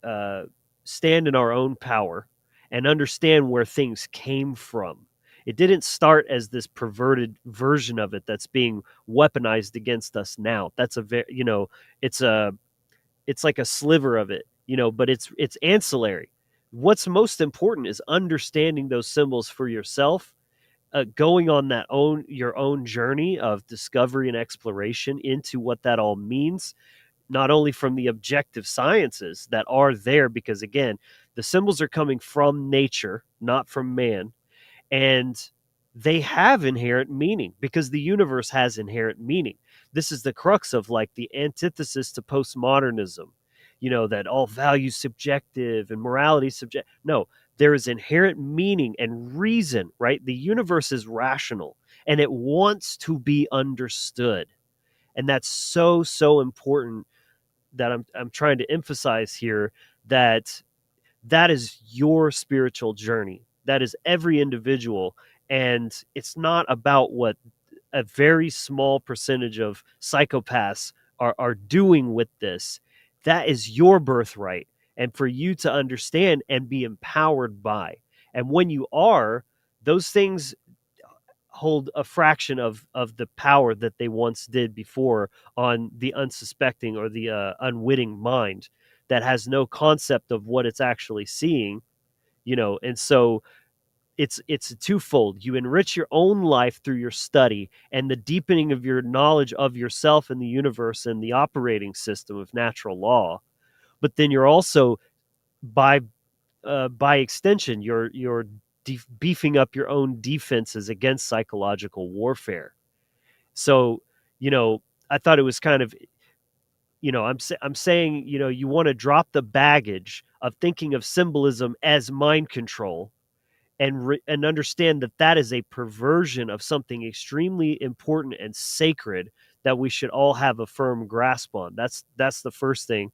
uh, stand in our own power and understand where things came from. It didn't start as this perverted version of it that's being weaponized against us now. That's a very, it's like a sliver of it, but it's ancillary. What's most important is understanding those symbols for yourself, going on your own journey of discovery and exploration into what that all means, not only from the objective sciences that are there, because again, the symbols are coming from nature, not from man, and they have inherent meaning because the universe has inherent meaning. This is the crux of like the antithesis to postmodernism, that all values subjective and morality subject. No, there is inherent meaning and reason, right? The universe is rational and it wants to be understood. And that's so important that I'm trying to emphasize here, that is your spiritual journey. That is every individual. And it's not about what a very small percentage of psychopaths are doing with this. That is your birthright. And for you to understand and be empowered by. And when you are, those things hold a fraction of the power that they once did before on the unsuspecting or the unwitting mind that has no concept of what it's actually seeing, and so it's twofold. You enrich your own life through your study and the deepening of your knowledge of yourself and the universe and the operating system of natural law, but then you're also by by extension you're beefing up your own defenses against psychological warfare. So, I thought it was kind of, I'm saying, you want to drop the baggage of thinking of symbolism as mind control and understand that that is a perversion of something extremely important and sacred that we should all have a firm grasp on. That's the first thing.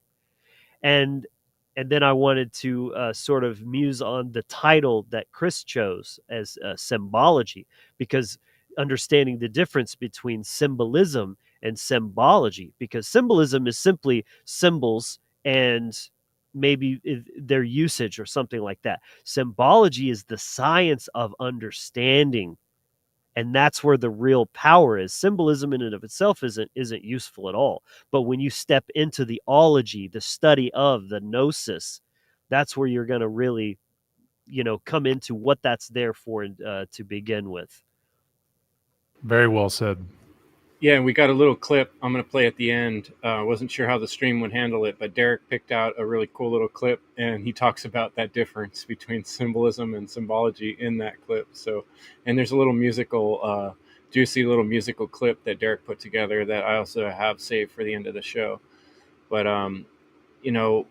And then I wanted to sort of muse on the title that Chris chose as symbology, because understanding the difference between symbolism and symbology, because symbolism is simply symbols and maybe their usage or something like that. Symbology is the science of understanding, and that's where the real power is. Symbolism in and of itself isn't useful at all, but when you step into the ology, the study of the gnosis, that's where you're going to really come into what that's there for to begin with. Very well said. Yeah, and we got a little clip I'm going to play at the end. Wasn't sure how the stream would handle it, but Derek picked out a really cool little clip, and he talks about that difference between symbolism and symbology in that clip. So, and there's a little musical, juicy little musical clip that Derek put together that I also have saved for the end of the show. But you know,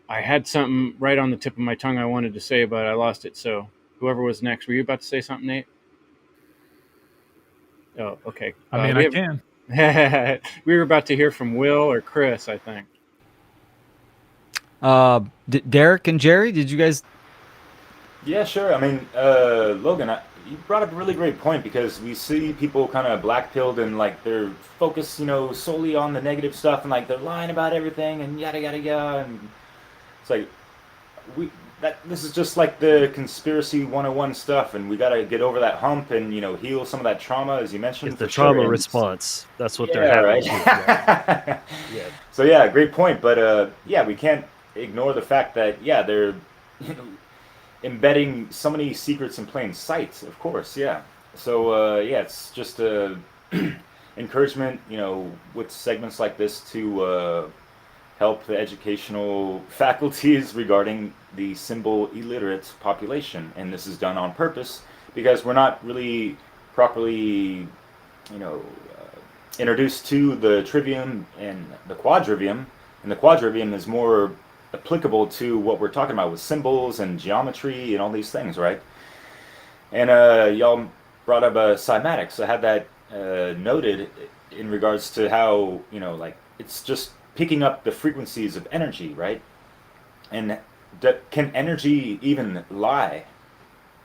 I had something right on the tip of my tongue I wanted to say, but I lost it. So whoever was next, were you about to say something, Nate? Oh, okay. I mean, We I have can. we were about to hear from Will or Chris, I think. Derek and Jerry, did you guys? Yeah, sure. I mean, Logan, you brought up a really great point because we see people kind of black pilled and like they're focused, solely on the negative stuff and like they're lying about everything and yada yada yada. And it's like we this is just like the conspiracy 101 stuff, and we got to get over that hump and heal some of that trauma, as you mentioned, It's the for sure. trauma And response. That's what they're yeah, having right. to. Yeah. Yeah. So yeah, great point. But yeah, we can't ignore the fact that yeah, they're embedding so many secrets in plain sight. Of course, yeah. So yeah, it's just a encouragement, with segments like this to help the educational faculties regarding the symbol illiterate population, and this is done on purpose because we're not really properly, you know, introduced to the trivium and the quadrivium, and the quadrivium is more applicable to what we're talking about with symbols and geometry and all these things, right? And y'all brought up cymatics. I had that noted in regards to how like it's just picking up the frequencies of energy, right? And can energy even lie?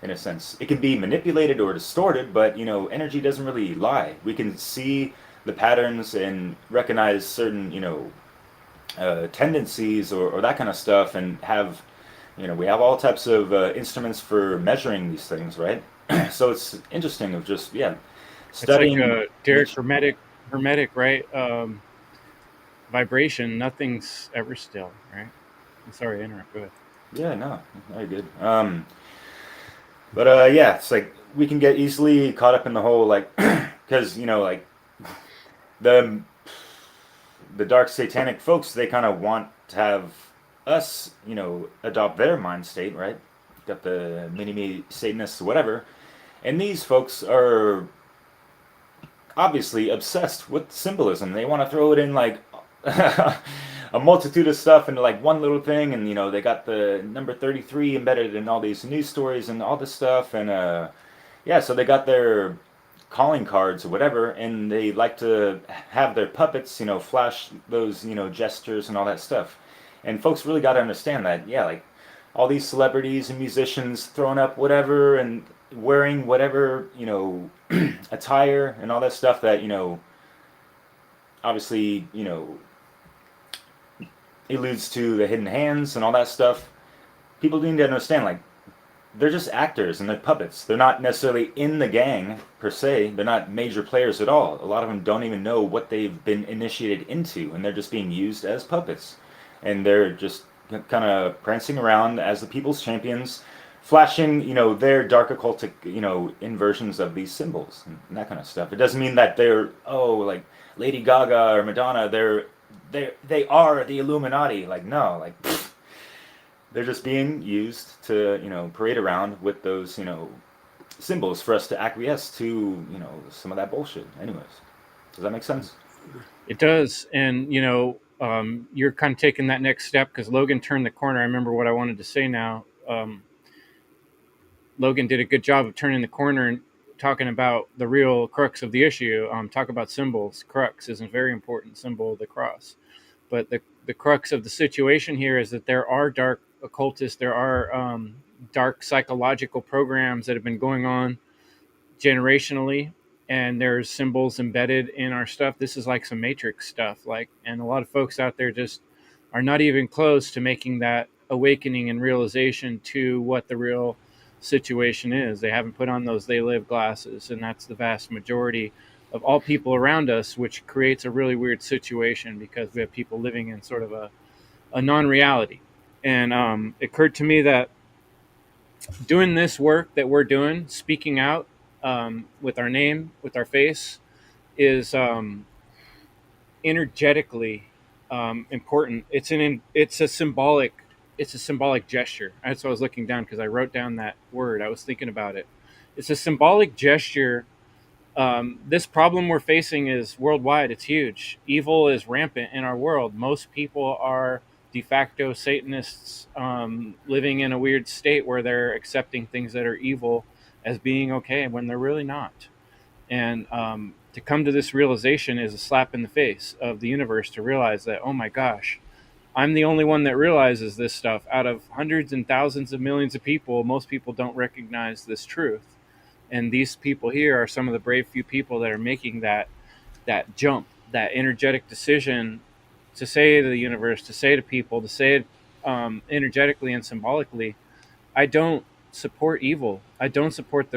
In a sense, it can be manipulated or distorted, but energy doesn't really lie. We can see the patterns and recognize certain tendencies or that kind of stuff, and have we have all types of instruments for measuring these things, right? So it's interesting of just It's like studying Derek, nature. hermetic, right? Vibration, nothing's ever still, right? I'm sorry to interrupt. Go ahead. Yeah, no, very good. But yeah, it's like we can get easily caught up in the whole like, because like the the dark satanic folks, they kind of want to have us, adopt their mind state, right? Got the mini-me Satanists, whatever, and these folks are obviously obsessed with symbolism. They want to throw it in like a multitude of stuff into like one little thing, and they got the number 33 embedded in all these news stories and all this stuff, and yeah, so they got their calling cards or whatever, and they like to have their puppets, flash those, gestures and all that stuff. And folks really got to understand that, yeah, like all these celebrities and musicians throwing up whatever and wearing whatever, attire and all that stuff that, obviously, alludes to the hidden hands and all that stuff. People need to understand, like, they're just actors and they're puppets. They're not necessarily in the gang per se. They're not major players at all. A lot of them don't even know what they've been initiated into, and they're just being used as puppets. And they're just kind of prancing around as the people's champions, flashing, their dark occultic, inversions of these symbols and that kind of stuff. It doesn't mean that they're like Lady Gaga or Madonna. They are the Illuminati. Like no, like. They're just being used to, parade around with those, symbols for us to acquiesce to, some of that bullshit. Anyways, does that make sense? It does, and you're kind of taking that next step because Logan turned the corner. I remember what I wanted to say now. Logan did a good job of turning the corner and talking about the real crux of the issue. Talk about symbols. Crux is a very important symbol of the cross. But the crux of the situation here is that there are dark occultists, there are dark psychological programs that have been going on generationally, and there's symbols embedded in our stuff. This is like some matrix stuff, and a lot of folks out there just are not even close to making that awakening and realization to what the real situation is. They haven't put on those they live glasses, and that's the vast majority of all people around us, which creates a really weird situation because we have people living in sort of a non-reality. And it occurred to me that doing this work that we're doing, speaking out with our name, with our face, is energetically important. It's a symbolic gesture. That's why I was looking down because I wrote down that word. I was thinking about it. It's a symbolic gesture This problem we're facing is worldwide. It's huge. Evil is rampant in our world. Most people are de facto Satanists, living in a weird state where they're accepting things that are evil as being okay when they're really not. And to come to this realization is a slap in the face of the universe, to realize that, oh my gosh, I'm the only one that realizes this stuff. Out of hundreds and thousands of millions of people, most people don't recognize this truth. And these people here are some of the brave few people that are making that jump, that energetic decision to say to the universe, to say to people, to say it energetically and symbolically, I don't support evil. I don't support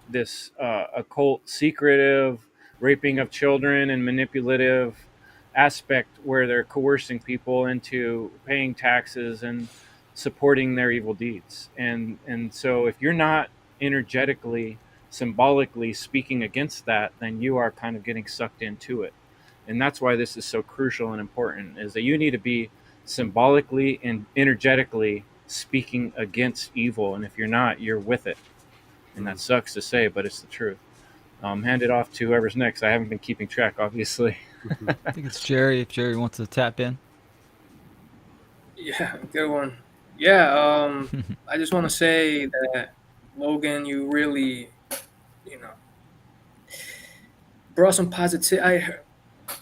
this occult, secretive raping of children and manipulative aspect where they're coercing people into paying taxes and supporting their evil deeds. And so if you're not energetically, symbolically speaking against that, then you are kind of getting sucked into it. And that's why this is so crucial and important, is that you need to be symbolically and energetically speaking against evil. And if you're not, you're with it. And that sucks to say, but it's the truth. Hand it off to whoever's next. I haven't been keeping track, obviously. I think it's Jerry. If Jerry wants to tap in. Yeah, good one. Yeah, I just want to say that Logan, you really, you know, brought some positive.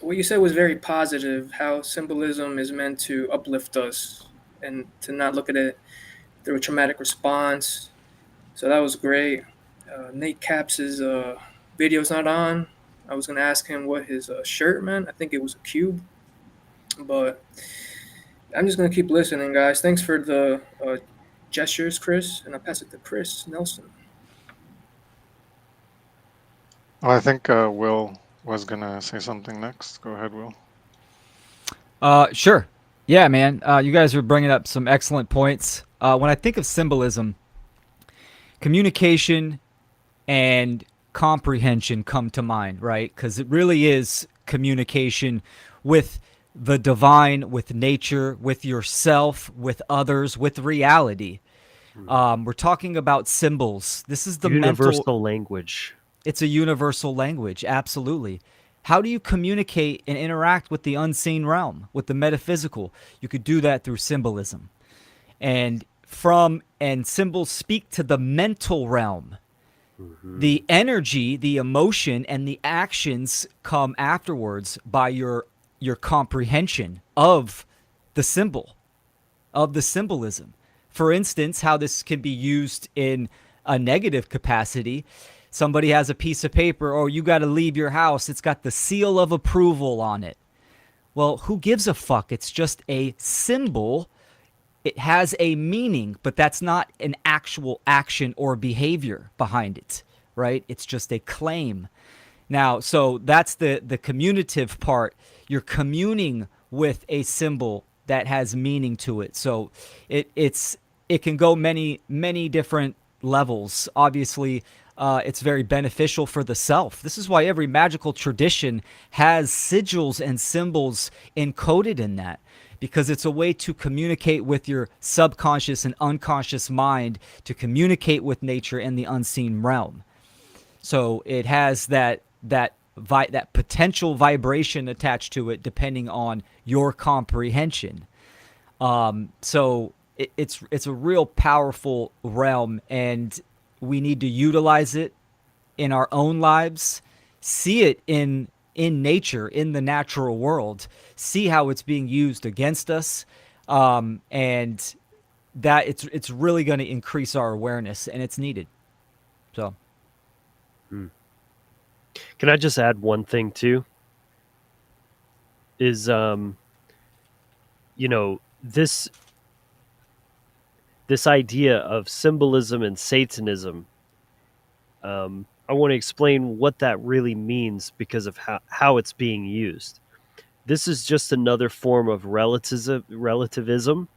What you said was very positive. How symbolism is meant to uplift us and to not look at it through a traumatic response. So that was great. Nate Caps's video's not on. I was gonna ask him what his shirt meant. I think it was a cube, but I'm just gonna keep listening, guys. Thanks for the gestures, Chris, and I'll pass it to Chris Nelson. Oh, I think Will was gonna say something next. Go ahead, Will. Sure. Yeah, man. You guys are bringing up some excellent points. When I think of symbolism, communication and comprehension come to mind, right? Because it really is communication with the divine, with nature, with yourself, with others, with reality. We're talking about symbols. This is the Universal language. It's a universal language, absolutely. How do you communicate and interact with the unseen realm, with the metaphysical? You could do that through symbolism. And symbols speak to the mental realm. The energy, the emotion, and the actions come afterwards by your comprehension of the symbol, of the symbolism. For instance, how this can be used in a negative capacity. Somebody has a piece of paper, or you got to leave your house. It's got the seal of approval on it. Well, who gives a fuck? It's just a symbol. It has a meaning, but that's not an actual action or behavior behind it, right? It's just a claim. Now, so that's the communicative part. You're communing with a symbol that has meaning to it. So it can go many different levels. Obviously, it's very beneficial for the self. This is why every magical tradition has sigils and symbols encoded in that, because it's a way to communicate with your subconscious and unconscious mind, to communicate with nature and the unseen realm. So it has that potential vibration attached to it, depending on your comprehension. So it's a real powerful realm, and we need to utilize it in our own lives, see it in nature, in the natural world, see how it's being used against us, and that it's really going to increase our awareness, and it's needed. So, Can I just add one thing too? Is this idea of symbolism and Satanism. I want to explain what that really means because of how it's being used. This is just another form of relativism,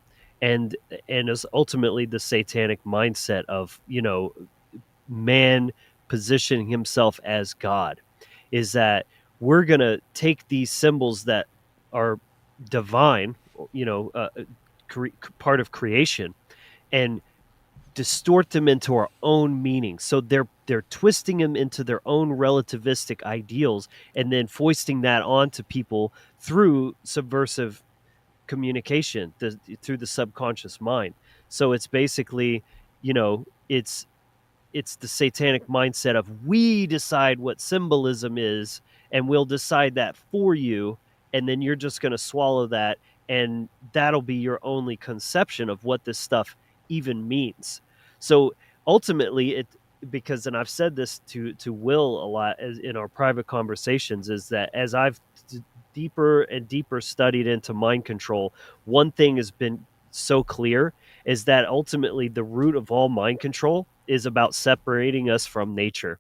and is ultimately the satanic mindset of man positioning himself as God. Is that we're gonna take these symbols that are divine, part of creation, and distort them into our own meaning. So they're twisting them into their own relativistic ideals and then foisting that onto people through subversive communication, through the subconscious mind. So it's basically, you know, it's the satanic mindset of we decide what symbolism is and we'll decide that for you, and then you're just going to swallow that, and that'll be your only conception of what this stuff even means. So ultimately it, because, and I've said this to Will a lot as in our private conversations, is that as I've deeper and deeper studied into mind control, one thing has been so clear, is that ultimately the root of all mind control is about separating us from nature.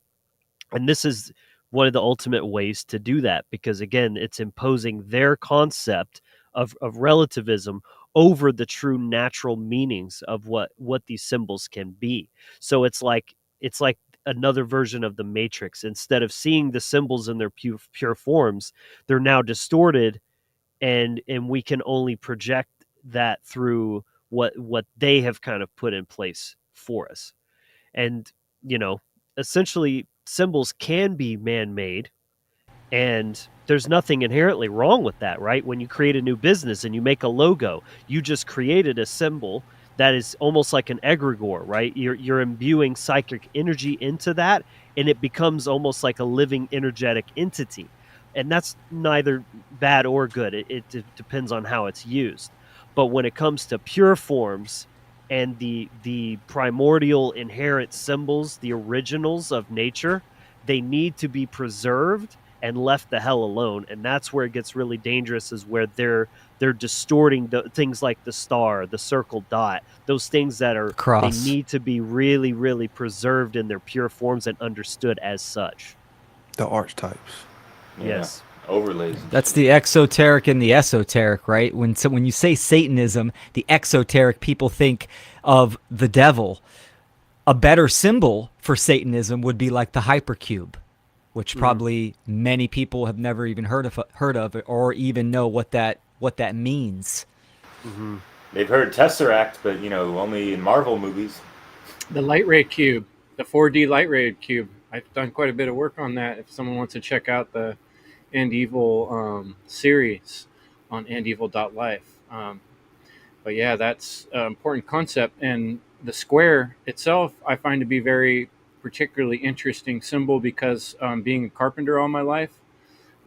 And this is one of the ultimate ways to do that, because again, it's imposing their concept of relativism over the true natural meanings of what these symbols can be. So it's like another version of the Matrix. Instead of seeing the symbols in their pure forms, they're now distorted, and we can only project that through what they have kind of put in place for us. And you know, essentially symbols can be man-made, and there's nothing inherently wrong with that, right? When you create a new business and you make a logo, you just created a symbol that is almost like an egregore, right? You're imbuing psychic energy into that, and it becomes almost like a living energetic entity. And that's neither bad or good. It depends on how it's used. But when it comes to pure forms and the primordial inherent symbols, the originals of nature, they need to be preserved and left the hell alone. And that's where it gets really dangerous, is where they're distorting the things like the star, the circle dot, those things that are, they Cross. need to be really, really preserved in their pure forms and understood as such. The archetypes. Yeah. Yes. Overlays. That's the exoteric and the esoteric, right? When you say Satanism, the exoteric people think of the devil. A better symbol for Satanism would be like the hypercube, which probably many people have never even heard of or even know what that means. Mm-hmm. They've heard Tesseract, but only in Marvel movies. The light ray cube, the 4D light ray cube. I've done quite a bit of work on that. If someone wants to check out the And Evil series on andevil.life. But yeah, that's an important concept. And the square itself, I find to be very particularly interesting symbol because being a carpenter all my life,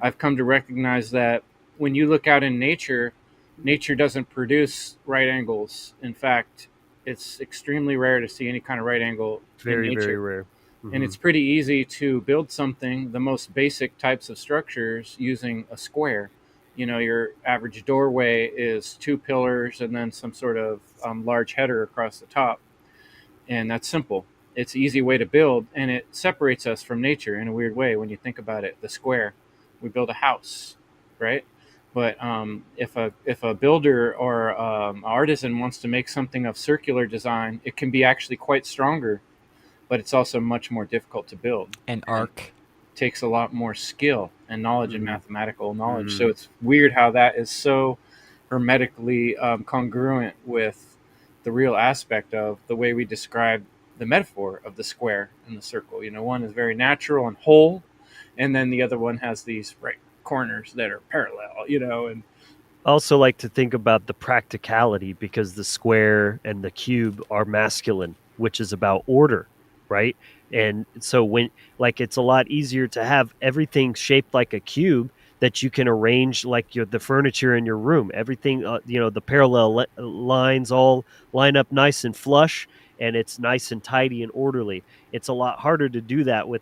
I've come to recognize that when you look out in nature, nature doesn't produce right angles. In fact, it's extremely rare to see any kind of right angle in Very, very nature. rare. Mm-hmm. And it's pretty easy to build something, the most basic types of structures, using a square. Your average doorway is two pillars and then some sort of large header across the top. And that's simple. It's an easy way to build, and it separates us from nature in a weird way when you think about it. The square, we build a house, right? But if a builder or artisan wants to make something of circular design, it can be actually quite stronger, but it's also much more difficult to build. An arc. Takes a lot more skill and knowledge and Mhm. mathematical knowledge. Mhm. So it's weird how that is so hermetically congruent with the real aspect of the way we describe the metaphor of the square and the circle. One is very natural and whole, and then the other one has these right corners that are parallel. And I also like to think about the practicality, because the square and the cube are masculine, which is about order, right? And so when, like, it's a lot easier to have everything shaped like a cube that you can arrange like the furniture in your room. Everything, the parallel lines all line up nice and flush, and it's nice and tidy and orderly. It's a lot harder to do that with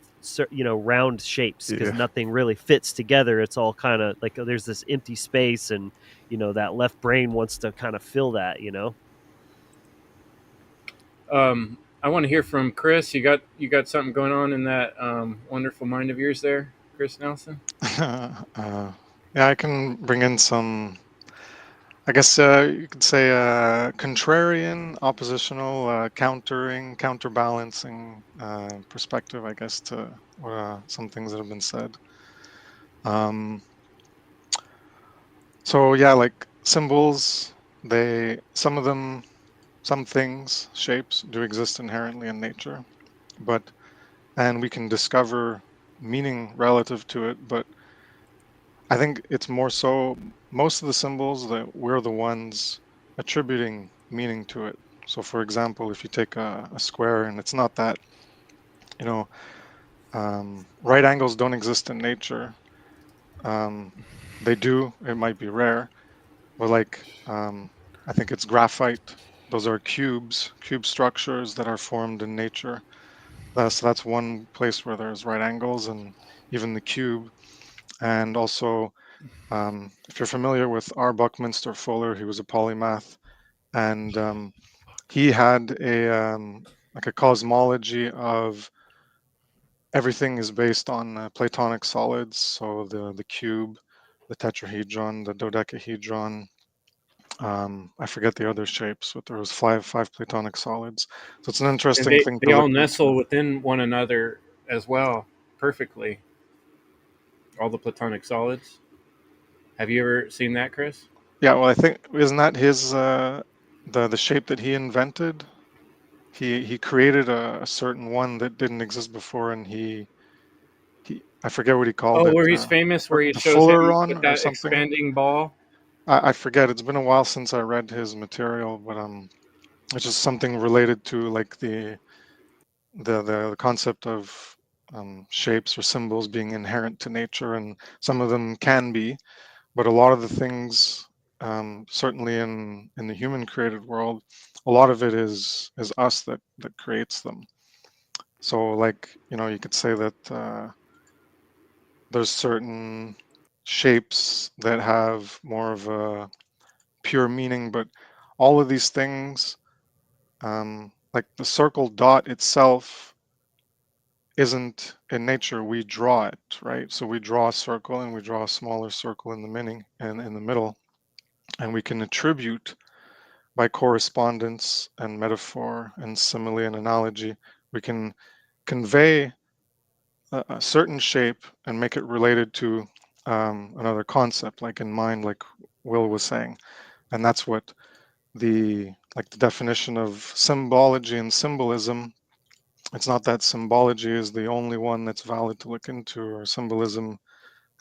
round shapes, because Yeah. nothing really fits together. It's all kind of like there's this empty space, and that left brain wants to kind of fill that. I want to hear from Chris. You got something going on in that wonderful mind of yours there, Chris Nelson? Yeah, I can bring in some, I guess you could say contrarian, oppositional, counterbalancing perspective, I guess, to some things that have been said. So yeah, like symbols, some of them some things, shapes, do exist inherently in nature, and we can discover meaning relative to it. But I think it's more so most of the symbols that we're the ones attributing meaning to it. So, for example, if you take a square and it's not that, you know, right angles don't exist in nature. Um, they do, it might be rare, but like I think it's graphite. Those are cube structures that are formed in nature. That's one place where there's right angles and even the cube. And also, if you're familiar with R. Buckminster Fuller, he was a polymath, and he had a like a cosmology of everything is based on Platonic solids. So the cube, the tetrahedron, the dodecahedron. I forget the other shapes, but there was five Platonic solids. So it's an And interesting they, thing they to all look nestle into. within one another as well, perfectly. All the platonic solids. Have you ever seen that, Chris? Yeah, well, I think isn't that his the shape that he invented? He created a certain one that didn't exist before, and he I forget what he called Oh, it. where he's famous, where he The shows him Fulleron with or that something. expanding ball. I forget. It's been a while since I read his material, but it's just something related to like the concept of shapes or symbols being inherent to nature, and some of them can be, but a lot of the things, certainly in the human created world, a lot of it is us that creates them. So, like, you could say that there's certain shapes that have more of a pure meaning, but all of these things, like the circle dot itself, isn't in nature. We draw it, right? So we draw a circle and we draw a smaller circle in the meaning and in the middle, and we can attribute by correspondence and metaphor and simile and analogy, we can convey a certain shape and make it related to another concept, like in mind, like Will was saying. And that's what the definition of symbology and symbolism. It's not that symbology is the only one that's valid to look into, or symbolism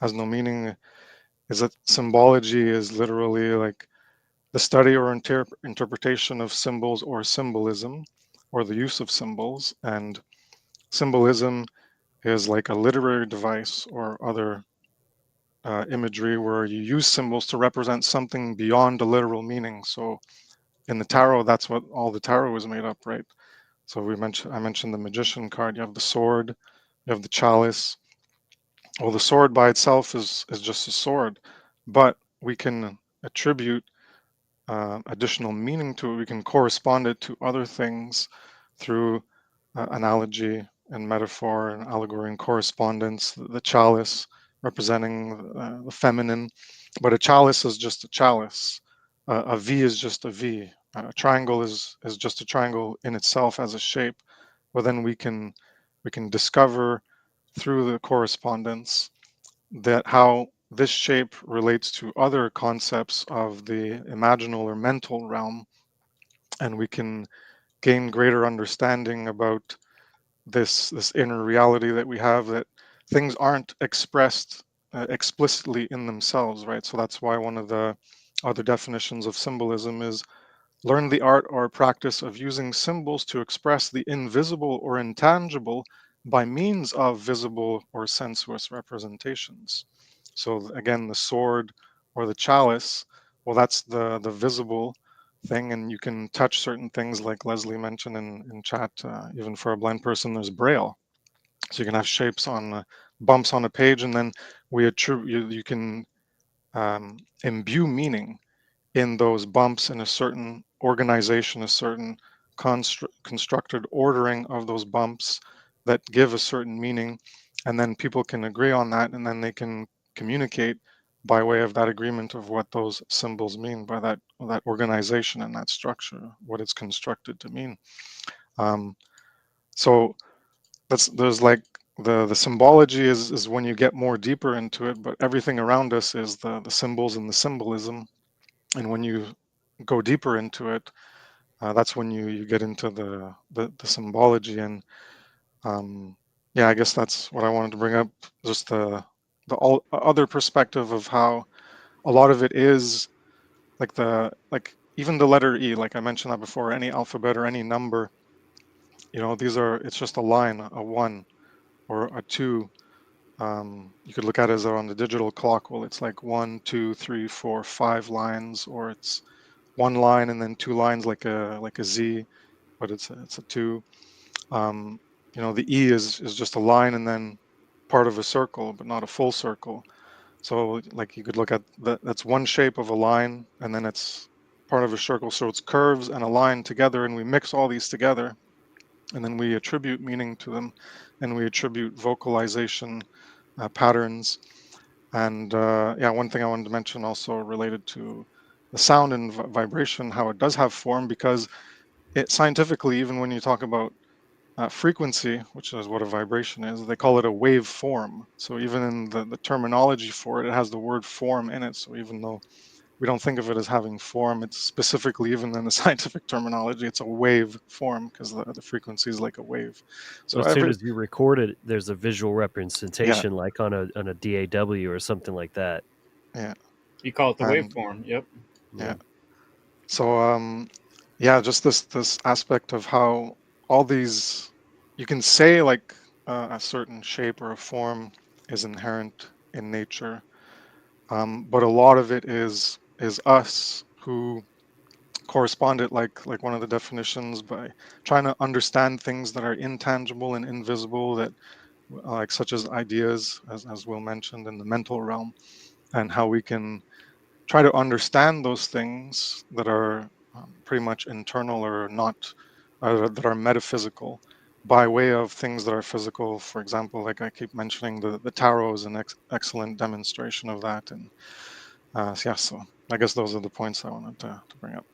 has no meaning. Is that symbology is literally like the study or interpretation of symbols or symbolism, or the use of symbols. And symbolism is like a literary device or other imagery where you use symbols to represent something beyond a literal meaning. So in the tarot, that's what all the tarot is made up, right? So I mentioned the magician card. You have the sword, you have the chalice. Well, the sword by itself is just a sword, but we can attribute additional meaning to it. We can correspond it to other things through analogy and metaphor and allegory and correspondence. The chalice representing the feminine, but a chalice is just a chalice. A V is just a V. A triangle is just a triangle in itself as a shape. But then we can discover through the correspondence that how this shape relates to other concepts of the imaginal or mental realm, and we can gain greater understanding about this inner reality that we have, that things aren't expressed explicitly in themselves, right? So that's why one of the other definitions of symbolism is learn the art or practice of using symbols to express the invisible or intangible by means of visible or sensuous representations. So again, the sword or the chalice, well, that's the visible thing, and you can touch certain things, like Leslie mentioned in chat. Even for a blind person, there's braille, so you can have shapes on bumps on a page, and then we attribute you can imbue meaning in those bumps, in a certain organization, a certain constructed ordering of those bumps that give a certain meaning, and then people can agree on that, and then they can communicate by way of that agreement of what those symbols mean by that organization and that structure, what it's constructed to mean. Um, so there's like the symbology is when you get more deeper into it, but everything around us is the symbols and the symbolism. And when you go deeper into it, that's when you get into the symbology. And yeah, I guess that's what I wanted to bring up, just the other perspective of how a lot of it is like even the letter E, like I mentioned that before, any alphabet or any number, it's just a line, a 1 or a 2. You could look at it as on the digital clock. Well, it's like 1, 2, 3, 4, 5 lines, or it's one line and then 2 lines, like a Z, but it's a 2. The E is just a line and then part of a circle, but not a full circle. So like you could look at that's one shape of a line, and then it's part of a circle. So it's curves and a line together, and we mix all these together, and then we attribute meaning to them, and we attribute vocalization patterns. And yeah, one thing I wanted to mention also related to the sound and vibration, how it does have form, because it scientifically, even when you talk about frequency, which is what a vibration is, they call it a wave form. So even in the terminology for it, it has the word form in it. So even though we don't think of it as having form, it's specifically, even in the scientific terminology, it's a wave form, because the frequency is like a wave. So So as soon as you record it, there's a visual yeah, representation, like on a DAW or something like that. yeah, You call it the and waveform. Yep. yeah. So yeah, just this aspect of how all these, you can say like a certain shape or a form is inherent in nature, but a lot of it is us who correspond it, like one of the definitions, by trying to understand things that are intangible and invisible, that like such as ideas, as Will mentioned, in the mental realm, and how we can try to understand those things that are pretty much internal or not, that are metaphysical, by way of things that are physical. For example, like I keep mentioning, the tarot is an excellent demonstration of that. And yeah, so I guess those are the points I wanted to bring up.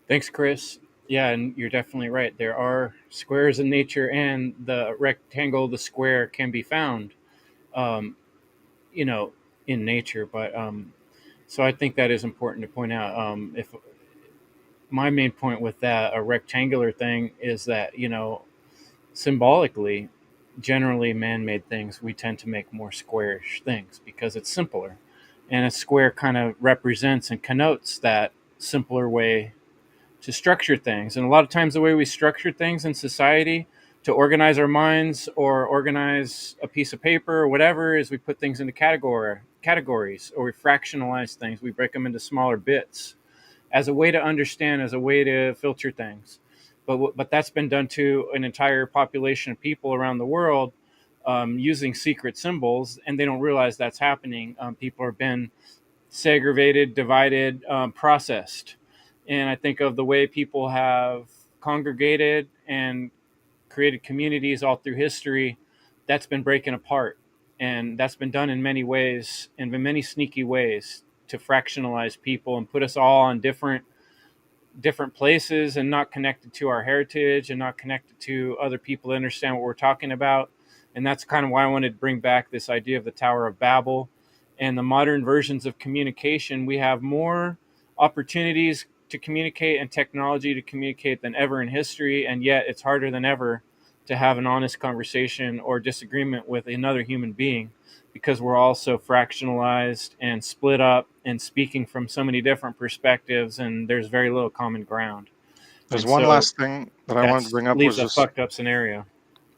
Thanks, Chris. Yeah, and you're definitely right. There are squares in nature, and the rectangle, the square can be found, um, you know, in nature. But so I think that is important to point out. If my main point with that, a rectangular thing, is that symbolically, generally man-made things, we tend to make more squarish things because it's simpler, and a square kind of represents and connotes that simpler way to structure things. And a lot of times, the way we structure things in society to organize our minds or organize a piece of paper or whatever is we put things into categories, or we fractionalize things. We break them into smaller bits as a way to understand, as a way to filter things. But that's been done to an entire population of people around the world, using secret symbols, and they don't realize that's happening. People are been segregated, divided, processed. And I think of the way people have congregated and created communities all through history. That's been breaking apart. And that's been done in many ways, and in many sneaky ways, to fractionalize people and put us all on different places and not connected to our heritage and not connected to other people to understand what we're talking about. And that's kind of why I wanted to bring back this idea of the Tower of Babel and the modern versions of communication. We have more opportunities to communicate and technology to communicate than ever in history, and yet it's harder than ever to have an honest conversation or disagreement with another human being, because we're all so fractionalized and split up and speaking from so many different perspectives, and there's very little common ground. There's And one so last thing that I wanted to that bring up, leaves was a just fucked up scenario.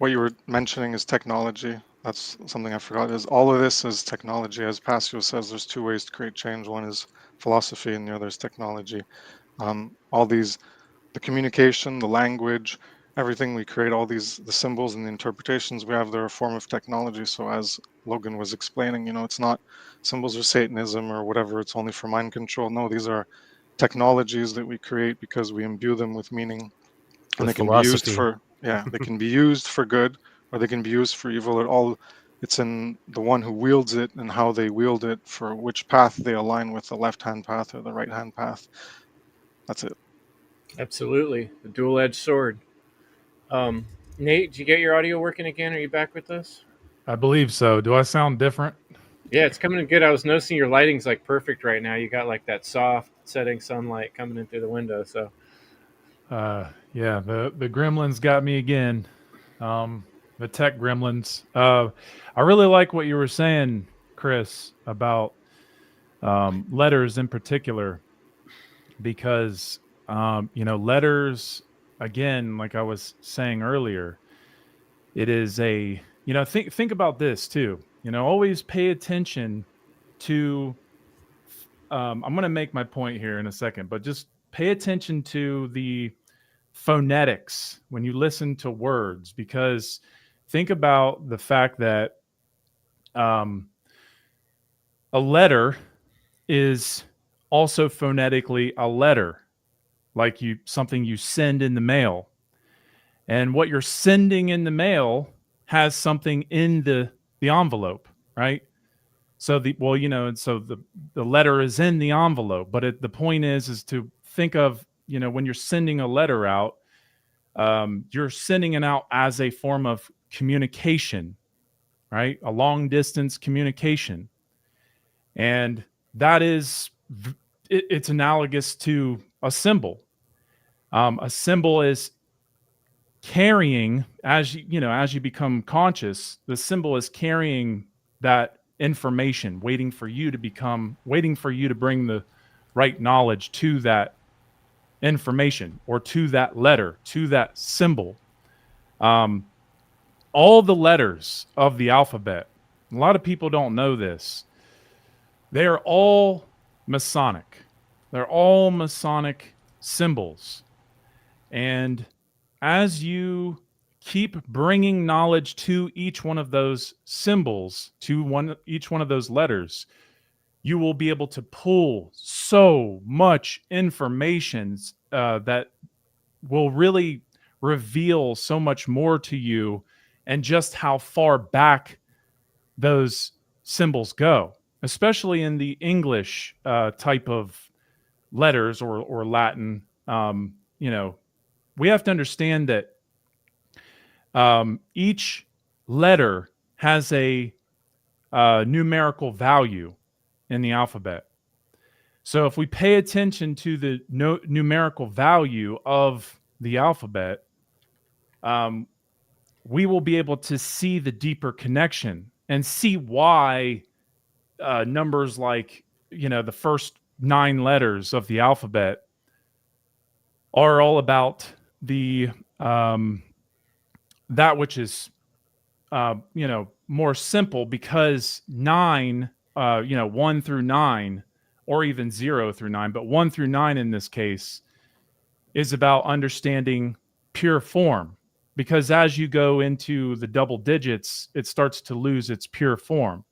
what you were mentioning is technology. That's something I forgot. Is all of this is technology. As Passio says, there's two ways to create change. One is philosophy, and the other is technology. All these, the communication, the language, everything we create, all these, the symbols and the interpretations we have, they're a form of technology. So as Logan was explaining, it's not symbols or Satanism or whatever, it's only for mind control. No, these are technologies that we create because we imbue them with meaning, and With they can be used philosophy. for, yeah, they can be used for good, or they can be used for evil. It's in the one who wields it and how they wield it, for which path they align with, the left hand path or the right hand path. That's it. Absolutely. The dual edged sword. Um, Nate, did you get your audio working again? Are you back with us? I believe so. Do I sound different? Yeah, it's coming in good. I was noticing your lighting's like perfect right now. You got like that soft setting sunlight coming in through the window. So Yeah, the gremlins got me again. The tech gremlins. I really like what you were saying, Chris, about letters in particular, because letters, again, like I was saying earlier, it is a think about this too. Always pay attention to. I'm going to make my point here in a second, but just pay attention to the phonetics when you listen to words, because think about the fact that um, a letter is also phonetically a letter, like something you send in the mail. And what you're sending in the mail has something in the envelope, right? So the letter is in the envelope, but the point is to think of, when you're sending a letter out, you're sending it out as a form of communication, right? A long distance communication. And that is, it's analogous to a symbol. A symbol is carrying, as as you become conscious, the symbol is carrying that information, waiting for you to bring the right knowledge to that information, or to that letter, to that symbol. All the letters of the alphabet, a lot of people don't know this, they are all Masonic. They're all Masonic symbols. And as you keep bringing knowledge to each one of those symbols, to each one of those letters, you will be able to pull so much information that will really reveal so much more to you, and just how far back those symbols go, especially in the English type of letters, or Latin. We have to understand that each letter has a numerical value in the alphabet. So if we pay attention to the numerical value of the alphabet, we will be able to see the deeper connection and see why numbers like, the first 9 letters of the alphabet are all about the that which is more simple, because 9, 1 through 9, or even 0 through 9, but 1 through 9 in this case, is about understanding pure form. Because as you go into the double digits, it starts to lose its pure form.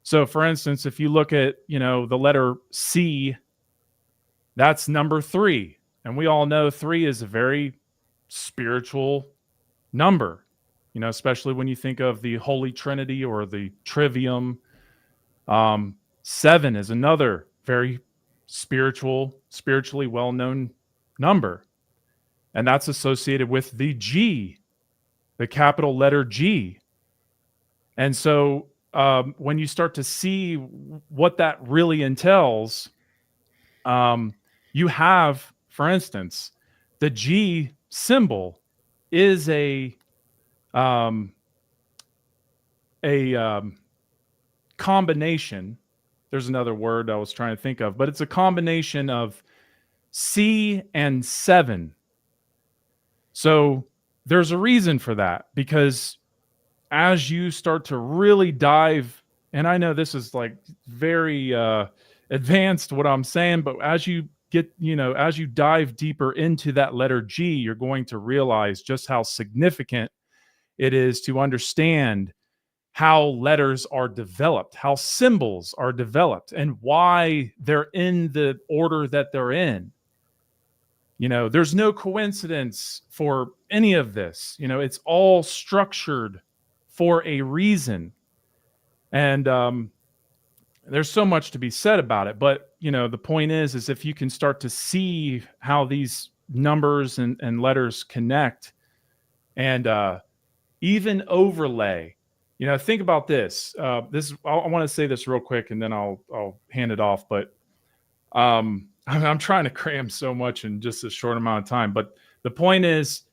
So for instance, if you look at, the letter C, that's number 3. And we all know 3 is a very spiritual number, especially when you think of the Holy Trinity or the Trivium. 7 is another very spiritually well-known number. And that's associated with the G, the capital letter G. And so when you start to see what that really entails, you have, for instance, the G symbol is a combination. There's another word I was trying to think of, but it's a combination of C and 7. So there's a reason for that, because as you start to really dive, and I know this is like very advanced what I'm saying, but as you as you dive deeper into that letter G, you're going to realize just how significant it is to understand how letters are developed, how symbols are developed, and why they're in the order that they're in. There's no coincidence for any of this. It's all structured for a reason. And there's so much to be said about it. But, the point is if you can start to see how these numbers and letters connect, and even overlay, think about this. I want to say this real quick, and then I'll hand it off. But I'm trying to cram so much in just a short amount of time, but the point is,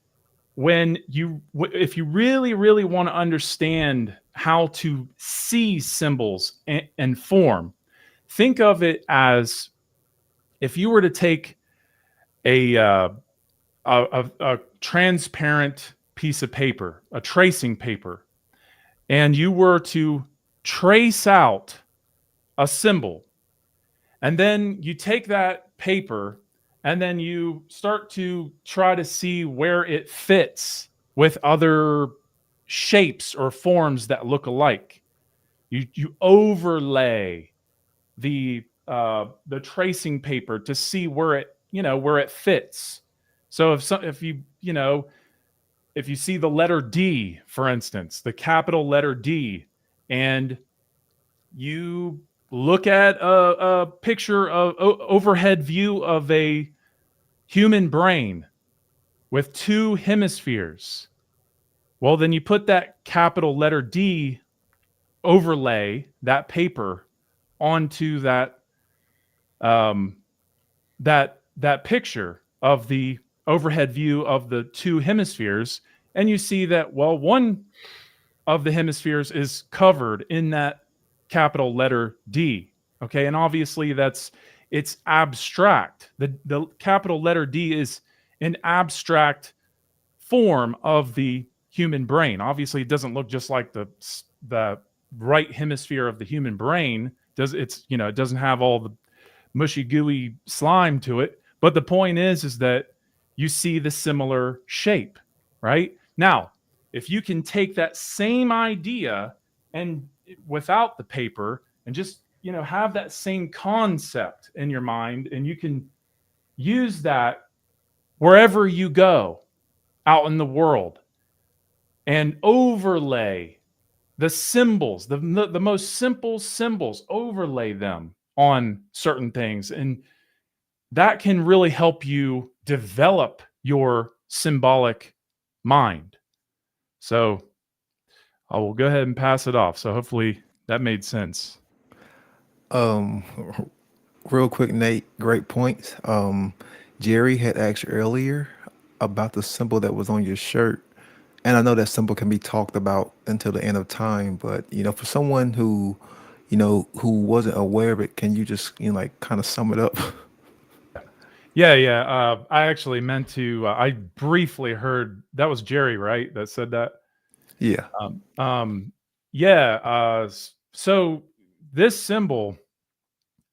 if you really, really want to understand how to see symbols and form, think of it as if you were to take a transparent piece of paper, a tracing paper, and you were to trace out a symbol, and then you take that paper and then you start to try to see where it fits with other shapes or forms that look alike. You overlay the tracing paper to see where it fits. So if you see the letter D, for instance, the capital letter D, and you look at a picture of overhead view of a human brain with two hemispheres, well, then you put that capital letter D, overlay that paper onto um, that picture of the overhead view of the two hemispheres, and you see that, well, one of the hemispheres is covered in that capital letter D. Okay, and obviously it's abstract. The capital letter D is an abstract form of the human brain. Obviously, it doesn't look just like the right hemisphere of the human brain. It doesn't have all the mushy gooey slime to it. But the point is that you see the similar shape, right? Now, if you can take that same idea and without the paper and just, have that same concept in your mind, and you can use that wherever you go out in the world and overlay the symbols, the most simple symbols, overlay them on certain things. And that can really help you develop your symbolic mind. So I will go ahead and pass it off. So hopefully that made sense. Um, Real quick, Nate, great points. Jerry had asked earlier about the symbol that was on your shirt. And I know that symbol can be talked about until the end of time, but for someone who wasn't aware of it, can you just like kind of sum it up? Yeah. I actually meant to. I briefly heard that was Jerry, right? That said that. Yeah. Yeah. So this symbol.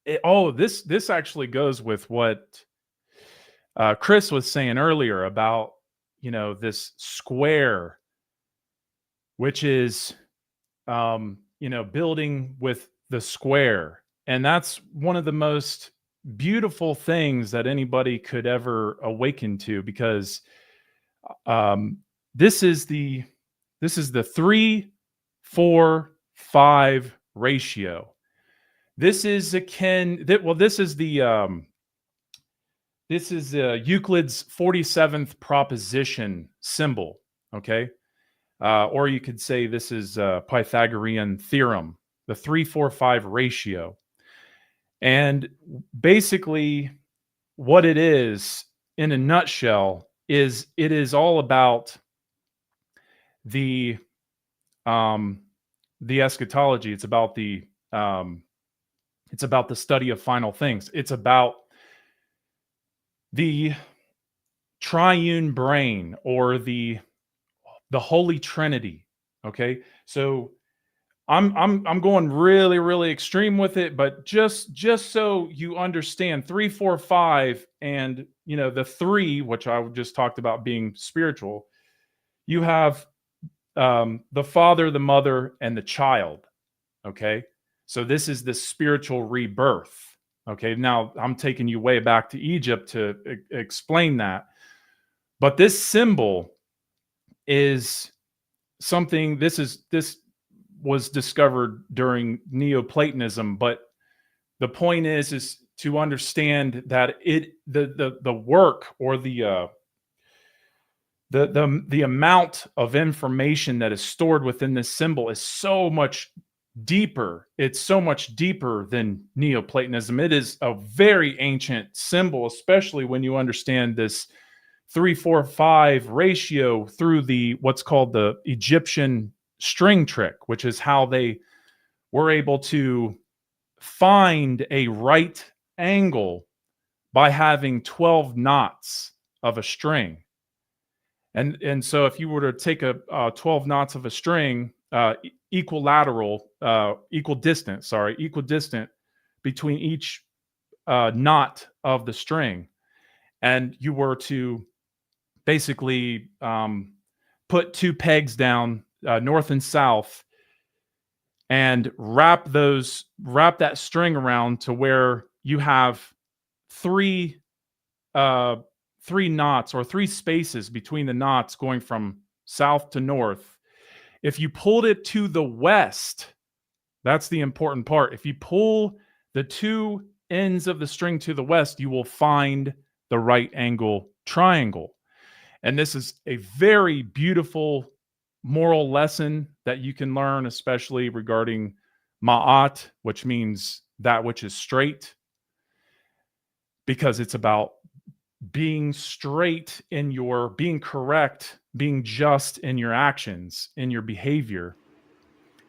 This actually goes with what Chris was saying earlier about this square, which is building with the square, and that's one of the most beautiful things that anybody could ever awaken to, because um, this is the 3-4-5 ratio. This is akin that well this is Euclid's 47th proposition symbol, okay? Or you could say this is Pythagorean theorem, the 3-4-5 ratio. And basically what it is in a nutshell is it is all about the eschatology. It's about the study of final things. It's about the triune brain, or the Holy Trinity. Okay, so I'm going really, really extreme with it, but just so you understand, 3-4-5, and the 3, which I just talked about being spiritual. You have the father, the mother, and the child. Okay, so this is the spiritual rebirth. Okay, now I'm taking you way back to Egypt to explain that, but this symbol is something. This was discovered during Neoplatonism, but the point is to understand that the work, or the amount of information that is stored within this symbol is so much deeper. It's so much deeper than Neoplatonism. It is a very ancient symbol, especially when you understand this 3-4-5 ratio through the what's called the Egyptian string trick, which is how they were able to find a right angle by having 12 knots of a string. And so if you were to take a 12 knots of a string, equidistant between each knot of the string, and you were to basically put two pegs down north and south and wrap that string around to where you have three knots or three spaces between the knots going from south to north. If you pulled it to the west, that's the important part. If you pull the two ends of the string to the west, you will find the right angle triangle. And this is a very beautiful moral lesson that you can learn, especially regarding ma'at, which means that which is straight, because it's about being straight in your being correct, being just in your actions, in your behavior.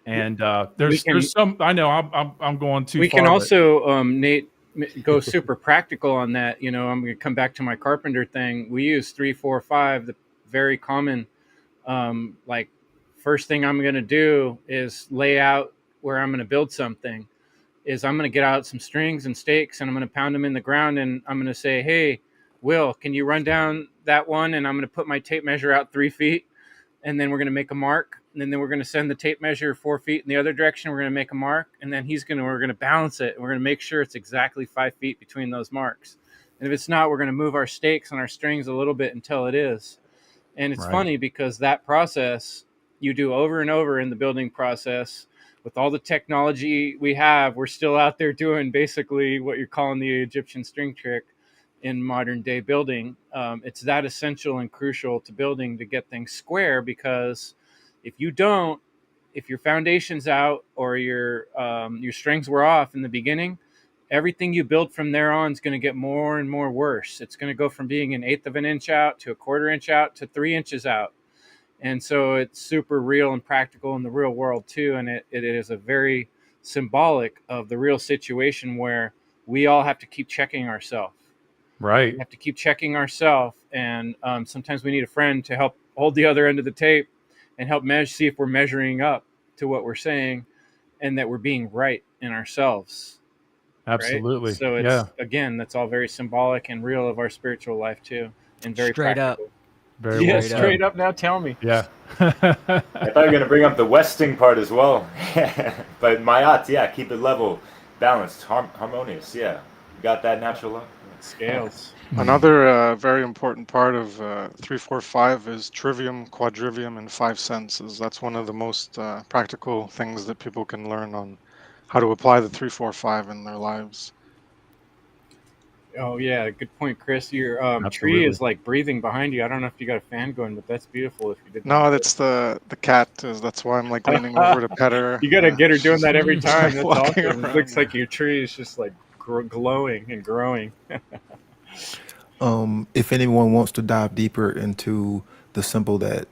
And there's some, I know I'm going too far. We can also, Nate, go super practical on that. You know, I'm going to come back to my carpenter thing. We use 3-4-5, the very common, like first thing I'm going to do is lay out where I'm going to build something. Is I'm going to get out some strings and stakes and I'm going to pound them in the ground and I'm going to say, hey, Will, can you run down that one? And I'm going to put my tape measure out 3 feet and then we're going to make a mark. And then we're going to send the tape measure 4 feet in the other direction. We're going to make a mark. And then we're going to balance it. And we're going to make sure it's exactly 5 feet between those marks. And if it's not, we're going to move our stakes and our strings a little bit until it is. And it's funny because that process you do over and over in the building process. With all the technology we have, we're still out there doing basically what you're calling the Egyptian string trick in modern day building. It's that essential and crucial to building to get things square, because if your foundation's out or your strings were off in the beginning, everything you build from there on is going to get more and more worse. It's going to go from being 1/8 of an inch out to 1/4 inch out to 3 inches out. And so it's super real and practical in the real world too. And it is a very symbolic of the real situation where we all have to keep checking ourselves. Right. We have to keep checking ourselves. And sometimes we need a friend to help hold the other end of the tape and help see if we're measuring up to what we're saying and that we're being right in ourselves. Absolutely. Right? So it's, again, that's all very symbolic and real of our spiritual life too. And very Straight practical. up. Very Yeah, well straight said. up. Now tell me. Yeah. I thought you were going to bring up the westing part as well. But Mayat, yeah, keep it level, balanced, harmonious. Yeah. Got that natural love. Scales. Another very important part of 3-4-5 is trivium, quadrivium, and 5 senses. That's one of the most practical things that people can learn on how to apply the 3-4-5 in their lives. Oh yeah, good point, Chris. Your tree Absolutely. is like breathing behind you. I don't know if you got a fan going, but that's beautiful. If you did. No, that's the cat. That's why I'm like leaning over to pet her. You gotta get her doing She's that every time. That's walking awesome. It around, looks yeah. like your tree is just like glowing and growing. If anyone wants to dive deeper into the symbol that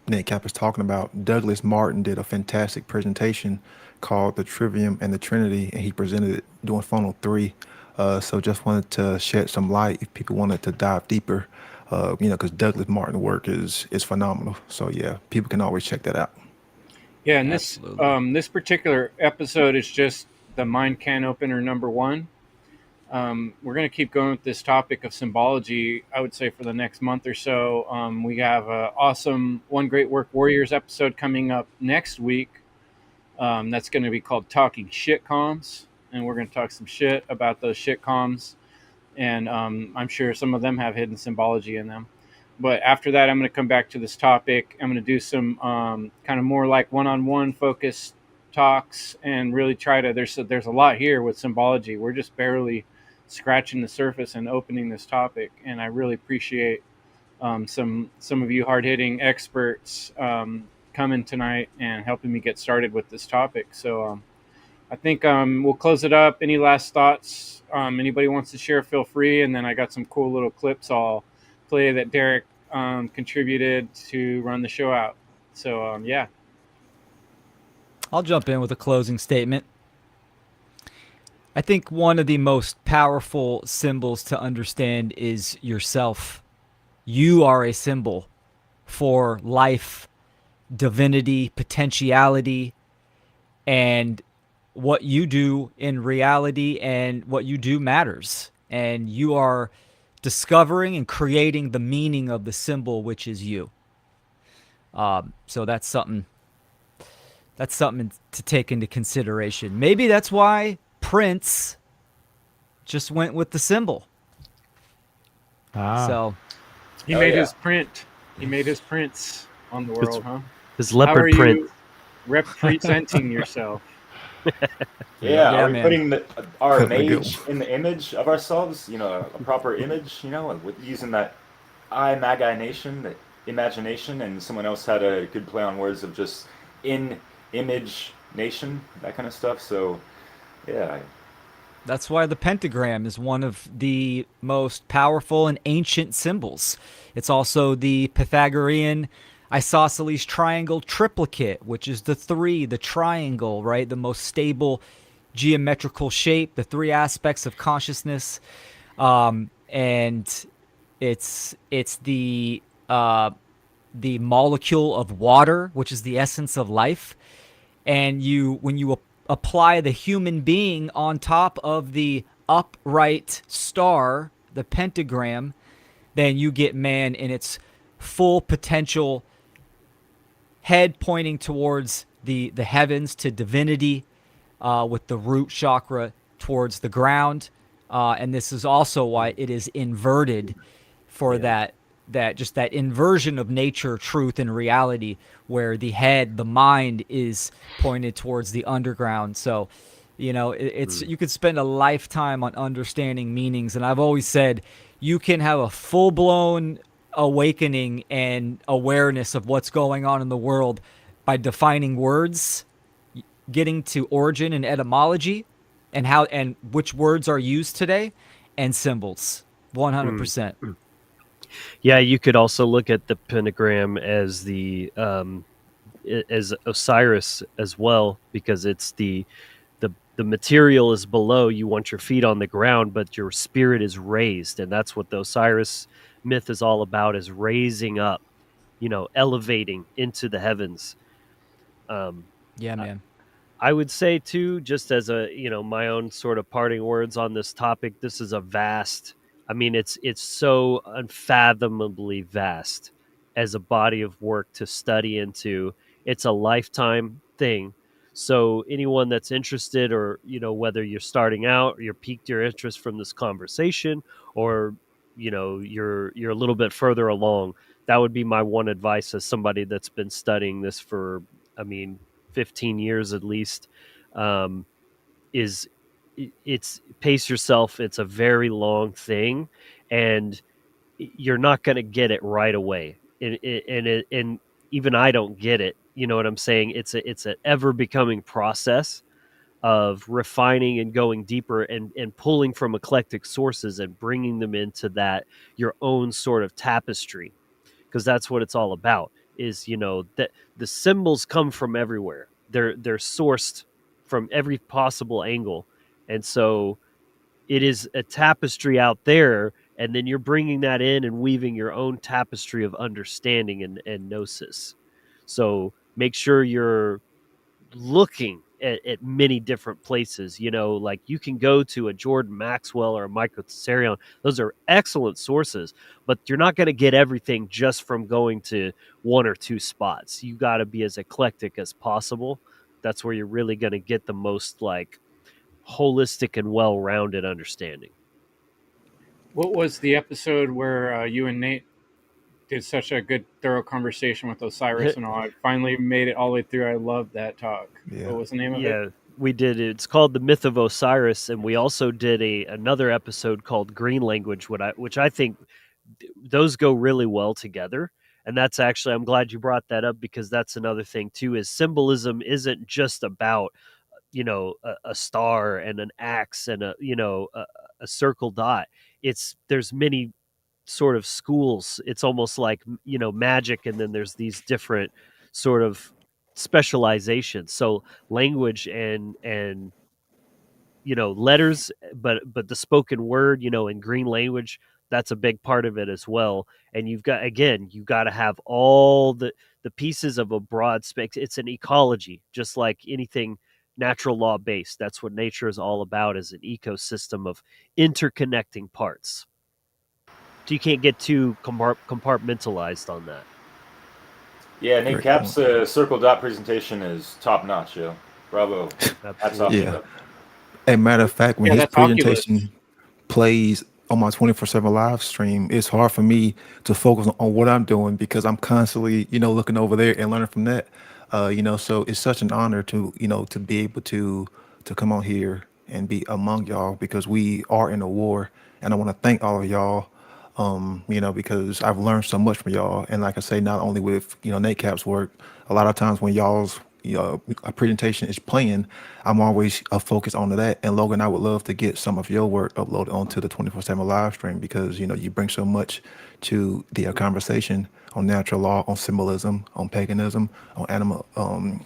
Nate Cap is talking about, Douglas Martin did a fantastic presentation called The Trivium and the Trinity, and he presented it during Funnel 3. So just wanted to shed some light if people wanted to dive deeper, because Douglas Martin's work is phenomenal. So yeah, people can always check that out. Yeah, and this particular episode is just the mind can opener number 1. We're going to keep going with this topic of symbology, I would say, for the next month or so. We have an awesome One Great Work Warriors episode coming up next week. That's going to be called Talking Shit Comms. And we're going to talk some shit about those shit comms. And I'm sure some of them have hidden symbology in them. But after that, I'm going to come back to this topic. I'm going to do some kind of more like one-on-one focused talks and really try to, there's a lot here with symbology. We're just barely scratching the surface and opening this topic. And I really appreciate some of you hard-hitting experts coming tonight and helping me get started with this topic. So I think we'll close it up. Any last thoughts? Anybody wants to share, feel free. And then I got some cool little clips I'll play that Derek contributed to run the show out. So, yeah. I'll jump in with a closing statement. I think one of the most powerful symbols to understand is yourself. You are a symbol for life, divinity, potentiality, and what you do in reality and what you do matters. And you are discovering and creating the meaning of the symbol, which is you. So that's something to take into consideration. Maybe that's why Prince just went with the symbol. So he made his print. He made his prints on the world, huh? His leopard print. How are you representing yourself? Yeah, are we man. putting our Cut the mage gill. in the image of ourselves? You know, a proper image. You know, with using that imagination, that imagination, and someone else had a good play on words of just in image nation, that kind of stuff. So, yeah, that's why the pentagram is one of the most powerful and ancient symbols. It's also the Pythagorean isosceles triangle triplicate, which is the triangle, right? The most stable geometrical shape, the three aspects of consciousness. And it's the molecule of water, which is the essence of life. And when you apply the human being on top of the upright star, the pentagram, then you get man in its full potential, head pointing towards the heavens, to divinity, with the root chakra towards the ground. And this is also why it is inverted, for that inversion of nature, truth, and reality, where the head, the mind, is pointed towards the underground. So, it's you could spend a lifetime on understanding meanings. And I've always said you can have a full-blown awakening and awareness of what's going on in the world by defining words, getting to origin and etymology, and how and which words are used today, and symbols. 100%. Yeah, you could also look at the pentagram as as Osiris as well, because it's the material is below. You want your feet on the ground, but your spirit is raised, and that's what the Osiris myth is all about: is raising up, elevating into the heavens. Yeah, man. I would say too, just as my own sort of parting words on this topic, this is a vast, I mean, it's so unfathomably vast as a body of work to study into. It's a lifetime thing. So anyone that's interested, or, whether you're starting out or you're piqued your interest from this conversation, or, you're a little bit further along, that would be my one advice as somebody that's been studying this for, 15 years at least. Is it's pace yourself. It's a very long thing, and you're not going to get it right away. And even I don't get it. You know what I'm saying? It's an ever becoming process of refining and going deeper, and pulling from eclectic sources and bringing them into that your own sort of tapestry, because that's what it's all about. Is that the symbols come from everywhere. They're sourced from every possible angle, and so it is a tapestry out there, and then you're bringing that in and weaving your own tapestry of understanding and gnosis. So make sure you're looking at many different places. Like you can go to a Jordan Maxwell or a Michael Tsarion. Those are excellent sources, but you're not going to get everything just from going to one or two spots. You got to be as eclectic as possible. That's where you're really going to get the most holistic and well-rounded understanding. What was the episode where you and Nate did such a good, thorough conversation with Osiris and all? I finally made it all the way through. I loved that talk. Yeah. What was the name of it? Yeah, we did. It's called The Myth of Osiris, and we also did another episode called Green Language, which I think those go really well together. And that's actually, I'm glad you brought that up, because that's another thing too, is symbolism isn't just about, a star and an axe and a circle dot. There's many sort of schools. It's almost like, magic, and then there's these different sort of specializations. So language and letters, but the spoken word, in green language, that's a big part of it as well. And you got to have all the pieces of a broad spectrum. It's an ecology, just like anything natural law based. That's what nature is all about, is an ecosystem of interconnecting parts. So you can't get too compartmentalized on that. Yeah, Nate Great Cap's point. circle dot presentation is top notch, yo. Bravo. Hats off to Absolutely. Yeah. you. A matter of fact, when Yeah, his that's Oculus. presentation plays on my 24/7 live stream, it's hard for me to focus on what I'm doing because I'm constantly, looking over there and learning from that. So it's such an honor to, to be able to come on here and be among y'all because we are in a war, and I want to thank all of y'all. Because I've learned so much from y'all, and like I say, not only with Nate Cap's work, a lot of times when y'all's a presentation is playing, I'm always focused on that. And Logan, I would love to get some of your work uploaded onto the 24/7 live stream because you bring so much to the conversation on natural law, on symbolism, on paganism, on animal, on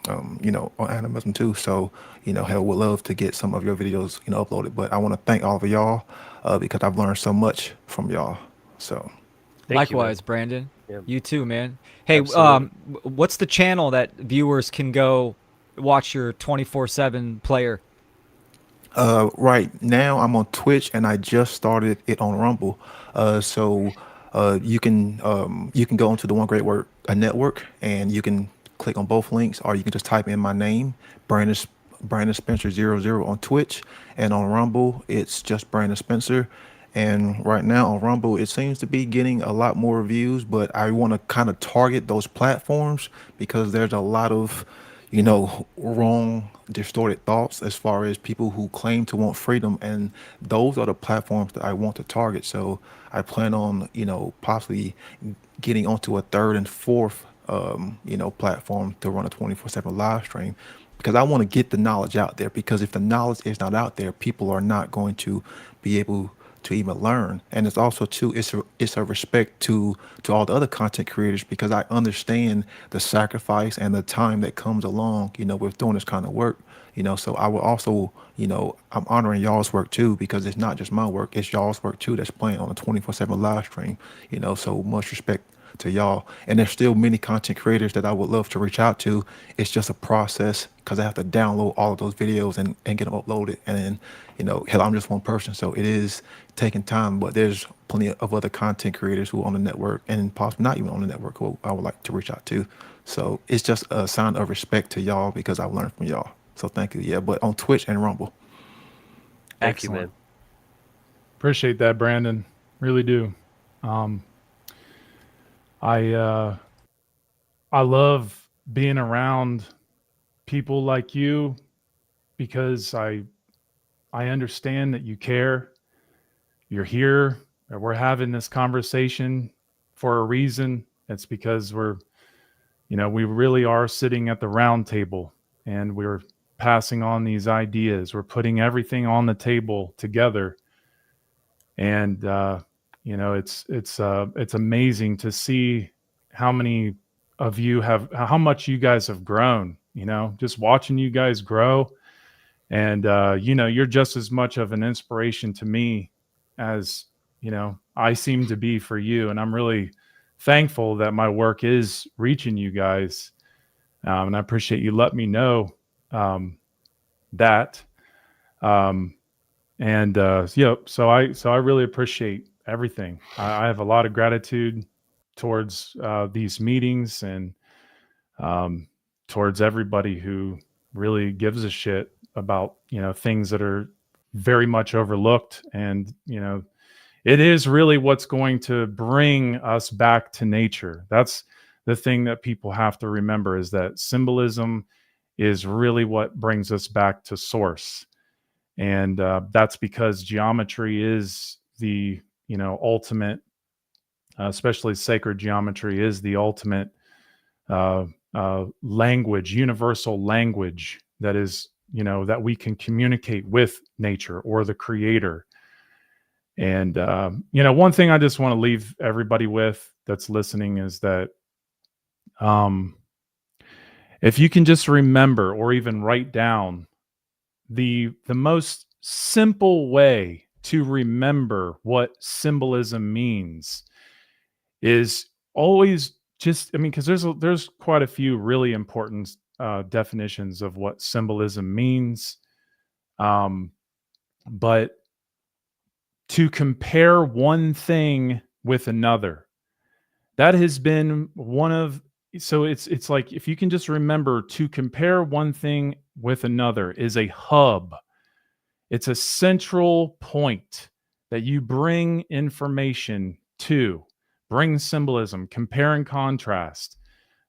animism too. So hell, would love to get some of your videos uploaded. But I want to thank all of y'all because I've learned so much from y'all. So. Thank you, man. Likewise, Brandon. Yeah. You too, man. Hey, Absolutely. what's the channel that viewers can go watch your 24/7 player? Right now I'm on Twitch and I just started it on Rumble. So you can go into the One Great Word network and you can click on both links, or you can just type in my name, Brandon Brandon Spencer 00 on Twitch, and on Rumble it's just Brandon Spencer. And right now on Rumble, it seems to be getting a lot more views, but I want to kind of target those platforms because there's a lot of wrong, distorted thoughts as far as people who claim to want freedom. And those are the platforms that I want to target. So I plan on, possibly getting onto a third and fourth, platform to run a 24/7 live stream because I want to get the knowledge out there. Because if the knowledge is not out there, people are not going to be able to even learn. And it's also too, it's a respect to all the other content creators because I understand the sacrifice and the time that comes along, with doing this kind of work. So I will also, I'm honoring y'all's work too because it's not just my work, it's y'all's work too that's playing on a 24/7 live stream. So much respect to y'all. And there's still many content creators that I would love to reach out to. It's just a process because I have to download all of those videos and get them uploaded. And then, hell, I'm just one person, so it is taking time. But there's plenty of other content creators who are on the network and possibly not even on the network who I would like to reach out to. So it's just a sign of respect to y'all because I've learned from y'all. So thank you. Yeah, but on Twitch and Rumble. Thank Excellent. you, man. Appreciate that, Brandon. Really do. Um, I love being around people like you because I understand that you care. You're here. That we're having this conversation for a reason. It's because we really are sitting at the round table and we're passing on these ideas. We're putting everything on the table together, and it's amazing to see how many of you how much you guys have grown. Just watching you guys grow, and you're just as much of an inspiration to me as I seem to be for you, and I'm really thankful that my work is reaching you guys, and I appreciate you letting me know that. Um, and so I really appreciate everything. I have a lot of gratitude towards these meetings and towards everybody who really gives a shit about things that are very much overlooked. And it is really what's going to bring us back to nature. That's the thing that people have to remember, is that symbolism is really what brings us back to source. And that's because geometry is the ultimate especially sacred geometry, is the ultimate language, universal language that is, that we can communicate with nature or the creator. And, one thing I just want to leave everybody with that's listening is that if you can just remember or even write down the most simple way to remember what symbolism means is always just, because there's quite a few really important definitions of what symbolism means, but to compare one thing with another, that has been one of, so it's like, if you can just remember, to compare one thing with another is a hub. It's a central point that you bring information to, bring symbolism, compare and contrast,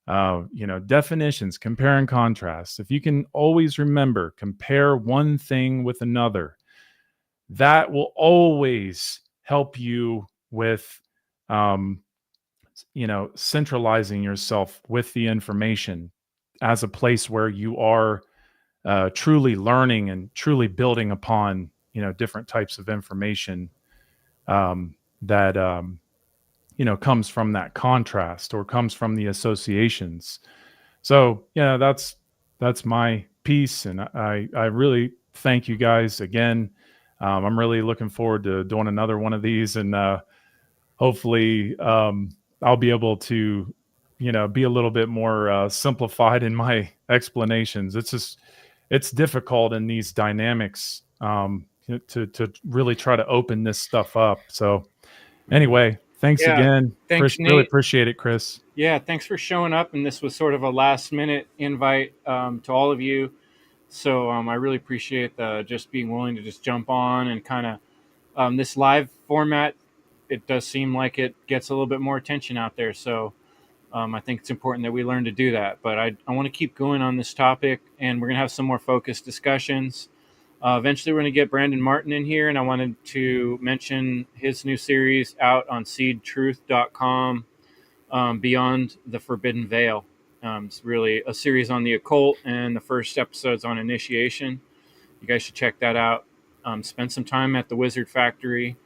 definitions, compare and contrast. If you can always remember, compare one thing with another, that will always help you with, centralizing yourself with the information as a place where you are truly learning and truly building upon, different types of information that, comes from that contrast or comes from the associations. So, yeah, that's my piece. And I really thank you guys again. I'm really looking forward to doing another one of these, and hopefully I'll be able to, be a little bit more simplified in my explanations. It's difficult in these dynamics to really try to open this stuff up. So anyway, thanks Yeah, again. thanks, Really Nate. appreciate it, Chris. Yeah, thanks for showing up. And this was sort of a last minute invite to all of you. So I really appreciate just being willing to just jump on and kind of this live format. It does seem like it gets a little bit more attention out there. So I think it's important that we learn to do that. But I want to keep going on this topic, and we're going to have some more focused discussions. Eventually, we're going to get Brandon Martin in here, and I wanted to mention his new series out on seedtruth.com, Beyond the Forbidden Veil. It's really a series on the occult, and the first episode's on initiation. You guys should check that out. Spend some time at the Wizard Factory.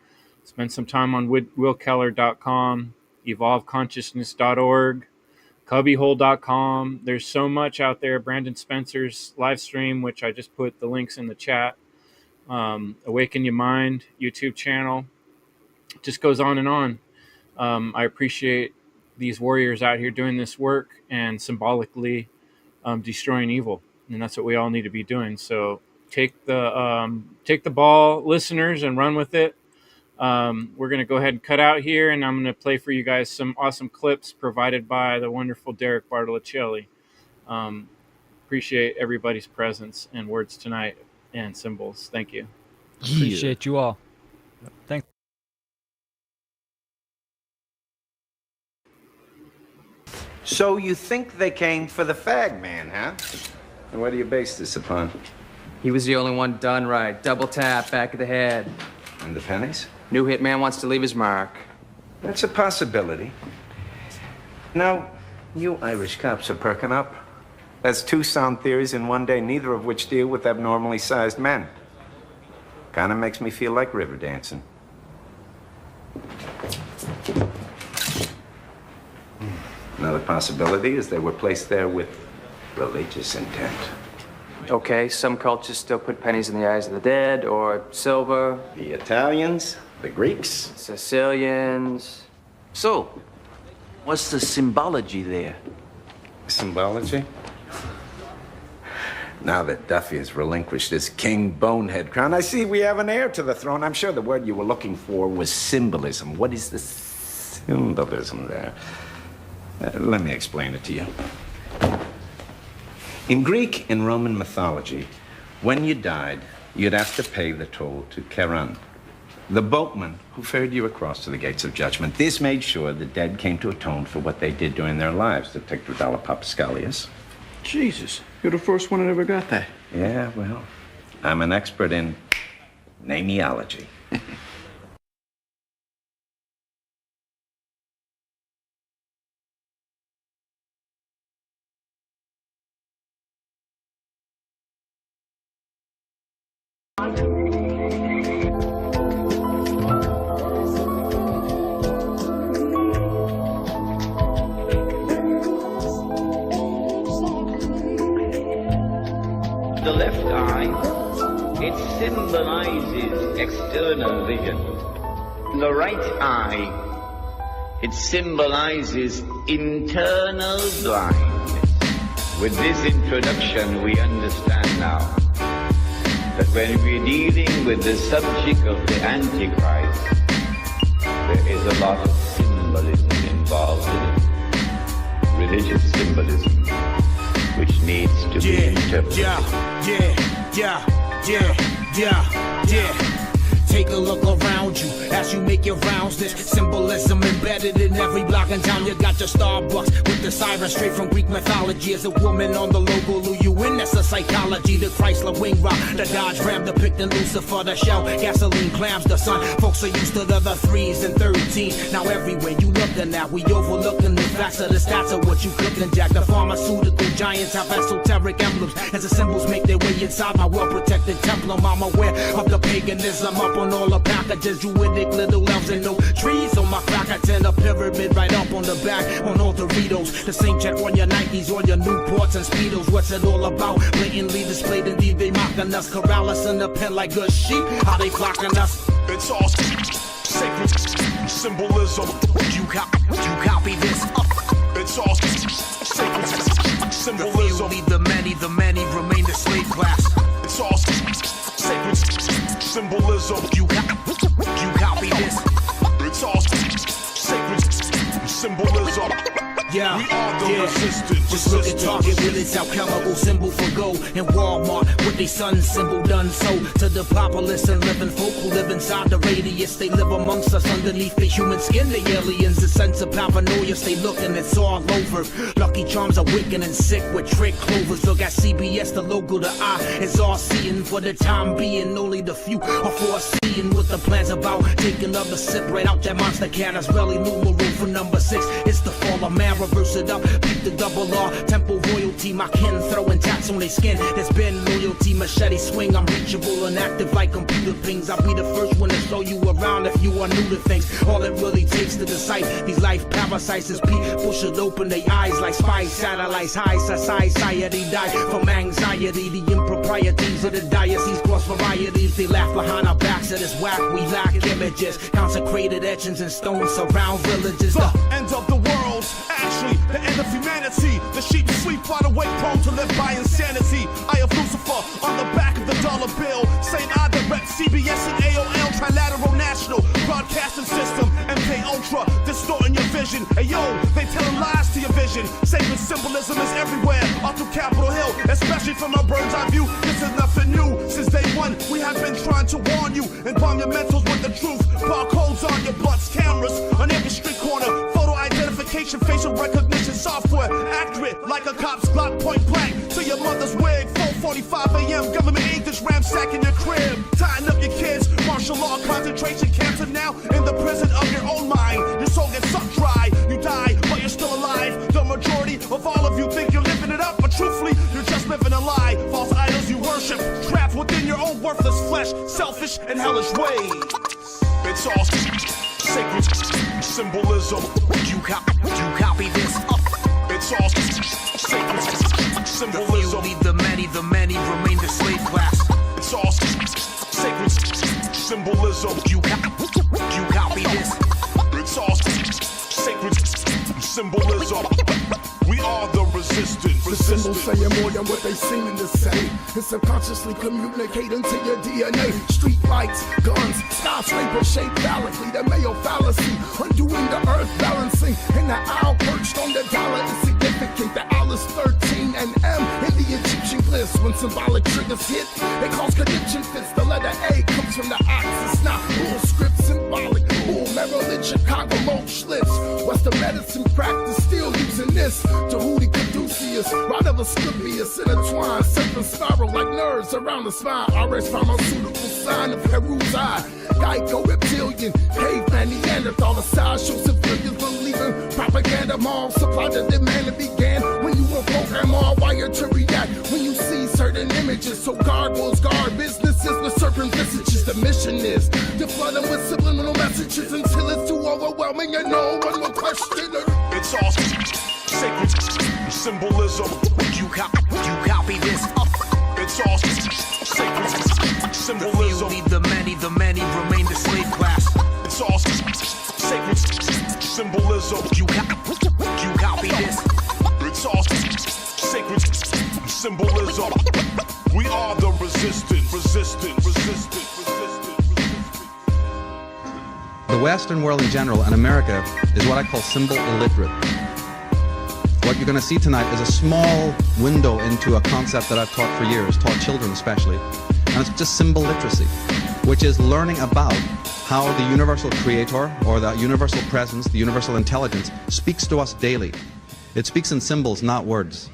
Spend some time on willkeller.com, evolveconsciousness.org, cubbyhole.com. There's so much out there. Brandon Spencer's live stream, which I just put the links in the chat. Awaken Your Mind YouTube channel. It just goes on and on. I appreciate these warriors out here doing this work and symbolically destroying evil, and that's what we all need to be doing. So take the ball, listeners, and run with it. We're going to go ahead and cut out here, and I'm going to play for you guys some awesome clips provided by the wonderful Derek Bartolocelli. Appreciate everybody's presence and words tonight and symbols. Thank you. Appreciate you all. Thanks. So you think they came for the fag man, huh? And what do you base this upon? He was the only one done right. Double tap, back of the head. And the pennies? New hitman wants to leave his mark. That's a possibility. Now, you Irish cops are perking up. That's two sound theories in one day, neither of which deal with abnormally sized men. Kinda makes me feel like river dancing. Another possibility is they were placed there with religious intent. Okay, some cultures still put pennies in the eyes of the dead, or silver. The Italians, the Greeks. Sicilians. So, what's the symbology there? Symbology? Now that Duffy has relinquished his King Bonehead crown, I see we have an heir to the throne. I'm sure the word you were looking for was symbolism. What is the symbolism there? Let me explain it to you. In Greek and Roman mythology, when you died, you'd have to pay the toll to Charon, the boatman who ferried you across to the gates of judgment. This made sure the dead came to atone for what they did during their lives, the Tetradola Papaschalius. Jesus, you're the first one that ever got that. Yeah, well, I'm an expert in nameology. It symbolizes external vision. In the right eye, it symbolizes internal blindness. With this introduction, we understand now that when we're dealing with the subject of the Antichrist, there is a lot of symbolism involved in it. Religious symbolism, which needs to be interpreted. Yeah. Take a look around you as you make your rounds. There's symbolism embedded in every block in town. You got your Starbucks with the siren straight from Greek mythology. As a woman on the logo, lure you in, that's a psychology. The Chrysler wing rock, the Dodge Ram depicting Lucifer, the Shell, gasoline clams, the sun. Folks are used to the 3s and 13s. Now everywhere you looking at, we overlooking the facts of the stats of what you cooking, Jack. The pharmaceutical giants have esoteric emblems as the symbols make their way inside my well-protected temple. I'm aware of the paganism up on all the packages, druidic little elves and no trees on my back. I tend a pyramid right up on the back on all Doritos. The same check on your Nikes, on your Newports and Speedos. What's it all about? Blatantly displayed, indeed they mocking us. Corral us in the pen like good sheep. How they flocking us? It's all sacred symbolism. You copy this? It's all sacred symbolism. The many remain the slave class. It's all sacred symbolism. You copy this? It's all sacred symbolism. Yeah, we are the resistance. Just look at Target with its alchemical symbol for gold, and Walmart with their sun symbol done so. To the populace and living folk who live inside the radius, they live amongst us underneath the human skin. The aliens, the sense of paranoia, stay looking, it's all over. Lucky Charms are wicked and sick with trick clovers. Look at CBS, the logo, the eye is all seeing. For the time being, only the few are foreseeing what the plans about. Take another sip right out that monster can. That's really numeral for number 6. It's the fall of man. Reverse it up, beat the double R. Temple royalty, my kin throwing tats on their skin. There's been loyalty, machete swing. I'm reachable and active like computer pings. I'll be the first one to show you around if you are new to things. All it really takes to decide these life parasites is people should open their eyes like spy satellites. High society die from anxiety. The improprieties of the diocese cross varieties. They laugh behind our backs at this whack. We lack images, consecrated etchings and stones surround villages. The end of the world. Actually, the end of humanity. The sheep sleep wide awake, prone to live by insanity. I have Lucifer on the back of the dollar bill, saying I direct CBS and AOL, Trilateral National Broadcasting System, MK Ultra, distorting your vision. Hey yo, they telling lies to your vision. Sacred symbolism is everywhere, all through Capitol Hill, especially from a bird's eye view. This is nothing new. Since day one, we have been trying to warn you and bomb your mentals with the truth. Barcodes on your butts, cameras on every street corner. Identification, facial recognition software, accurate like a cop's Glock, point blank to your mother's wig. 4:45 a.m. government agents ransacking your crib, tying up your kids. Martial law concentration camps are now in the prison of your own mind. Your soul gets sucked dry, you die, but you're still alive. The majority of all of you think you're living it up, but truthfully, you're just living a lie. False idols you worship, trapped within your own worthless flesh, selfish and hellish ways. It's all sacred symbolism. You copy this? It's all sacred symbolism. The many remain the slave class. It's all sacred symbolism. You copy this? It's all sacred symbolism. We are the resistance. The symbols saying more than what they seeming to say. And subconsciously communicating to your DNA. Street lights, guns, skyscraper shaped phallically. The male fallacy, undoing the earth balancing. And the owl perched on the dollar is significant. The owl is 13 and M in the Egyptian glyphs. When symbolic triggers hit, they cause conniption fits. The letter A comes from the ox. It's not bull script symbolic. Bull Maryland, Chicago, Mo Schlitz. What's the medicine practice? Still using this. Tahuti Caduceus, Rod of Asclepius, intertwined, serpent spiral like nerves around the spine. RS pharmaceutical sign of Peru's eye. Geico reptilian, caveman, Neanderthal, the sideshow civilians believing propaganda mall supply the demand that began when you were programmed all wired to react when you see certain images. So gargoyles guard businesses with serpent visages. The mission is to flood them with subliminal messages until it's too overwhelming and no one will question it. It's all sacred symbolism. You copy this? It's all sacred symbolism. The many remain the slave class. It's all sacred symbolism. You copy this? It's all sacred symbolism. We are the resistant. The Western world in general, and America, is what I call symbol illiterate. What you're going to see tonight is a small window into a concept that I've taught for years, taught children especially, and it's just symbol literacy, which is learning about how the universal creator, or the universal presence, the universal intelligence, speaks to us daily. It speaks in symbols, not words.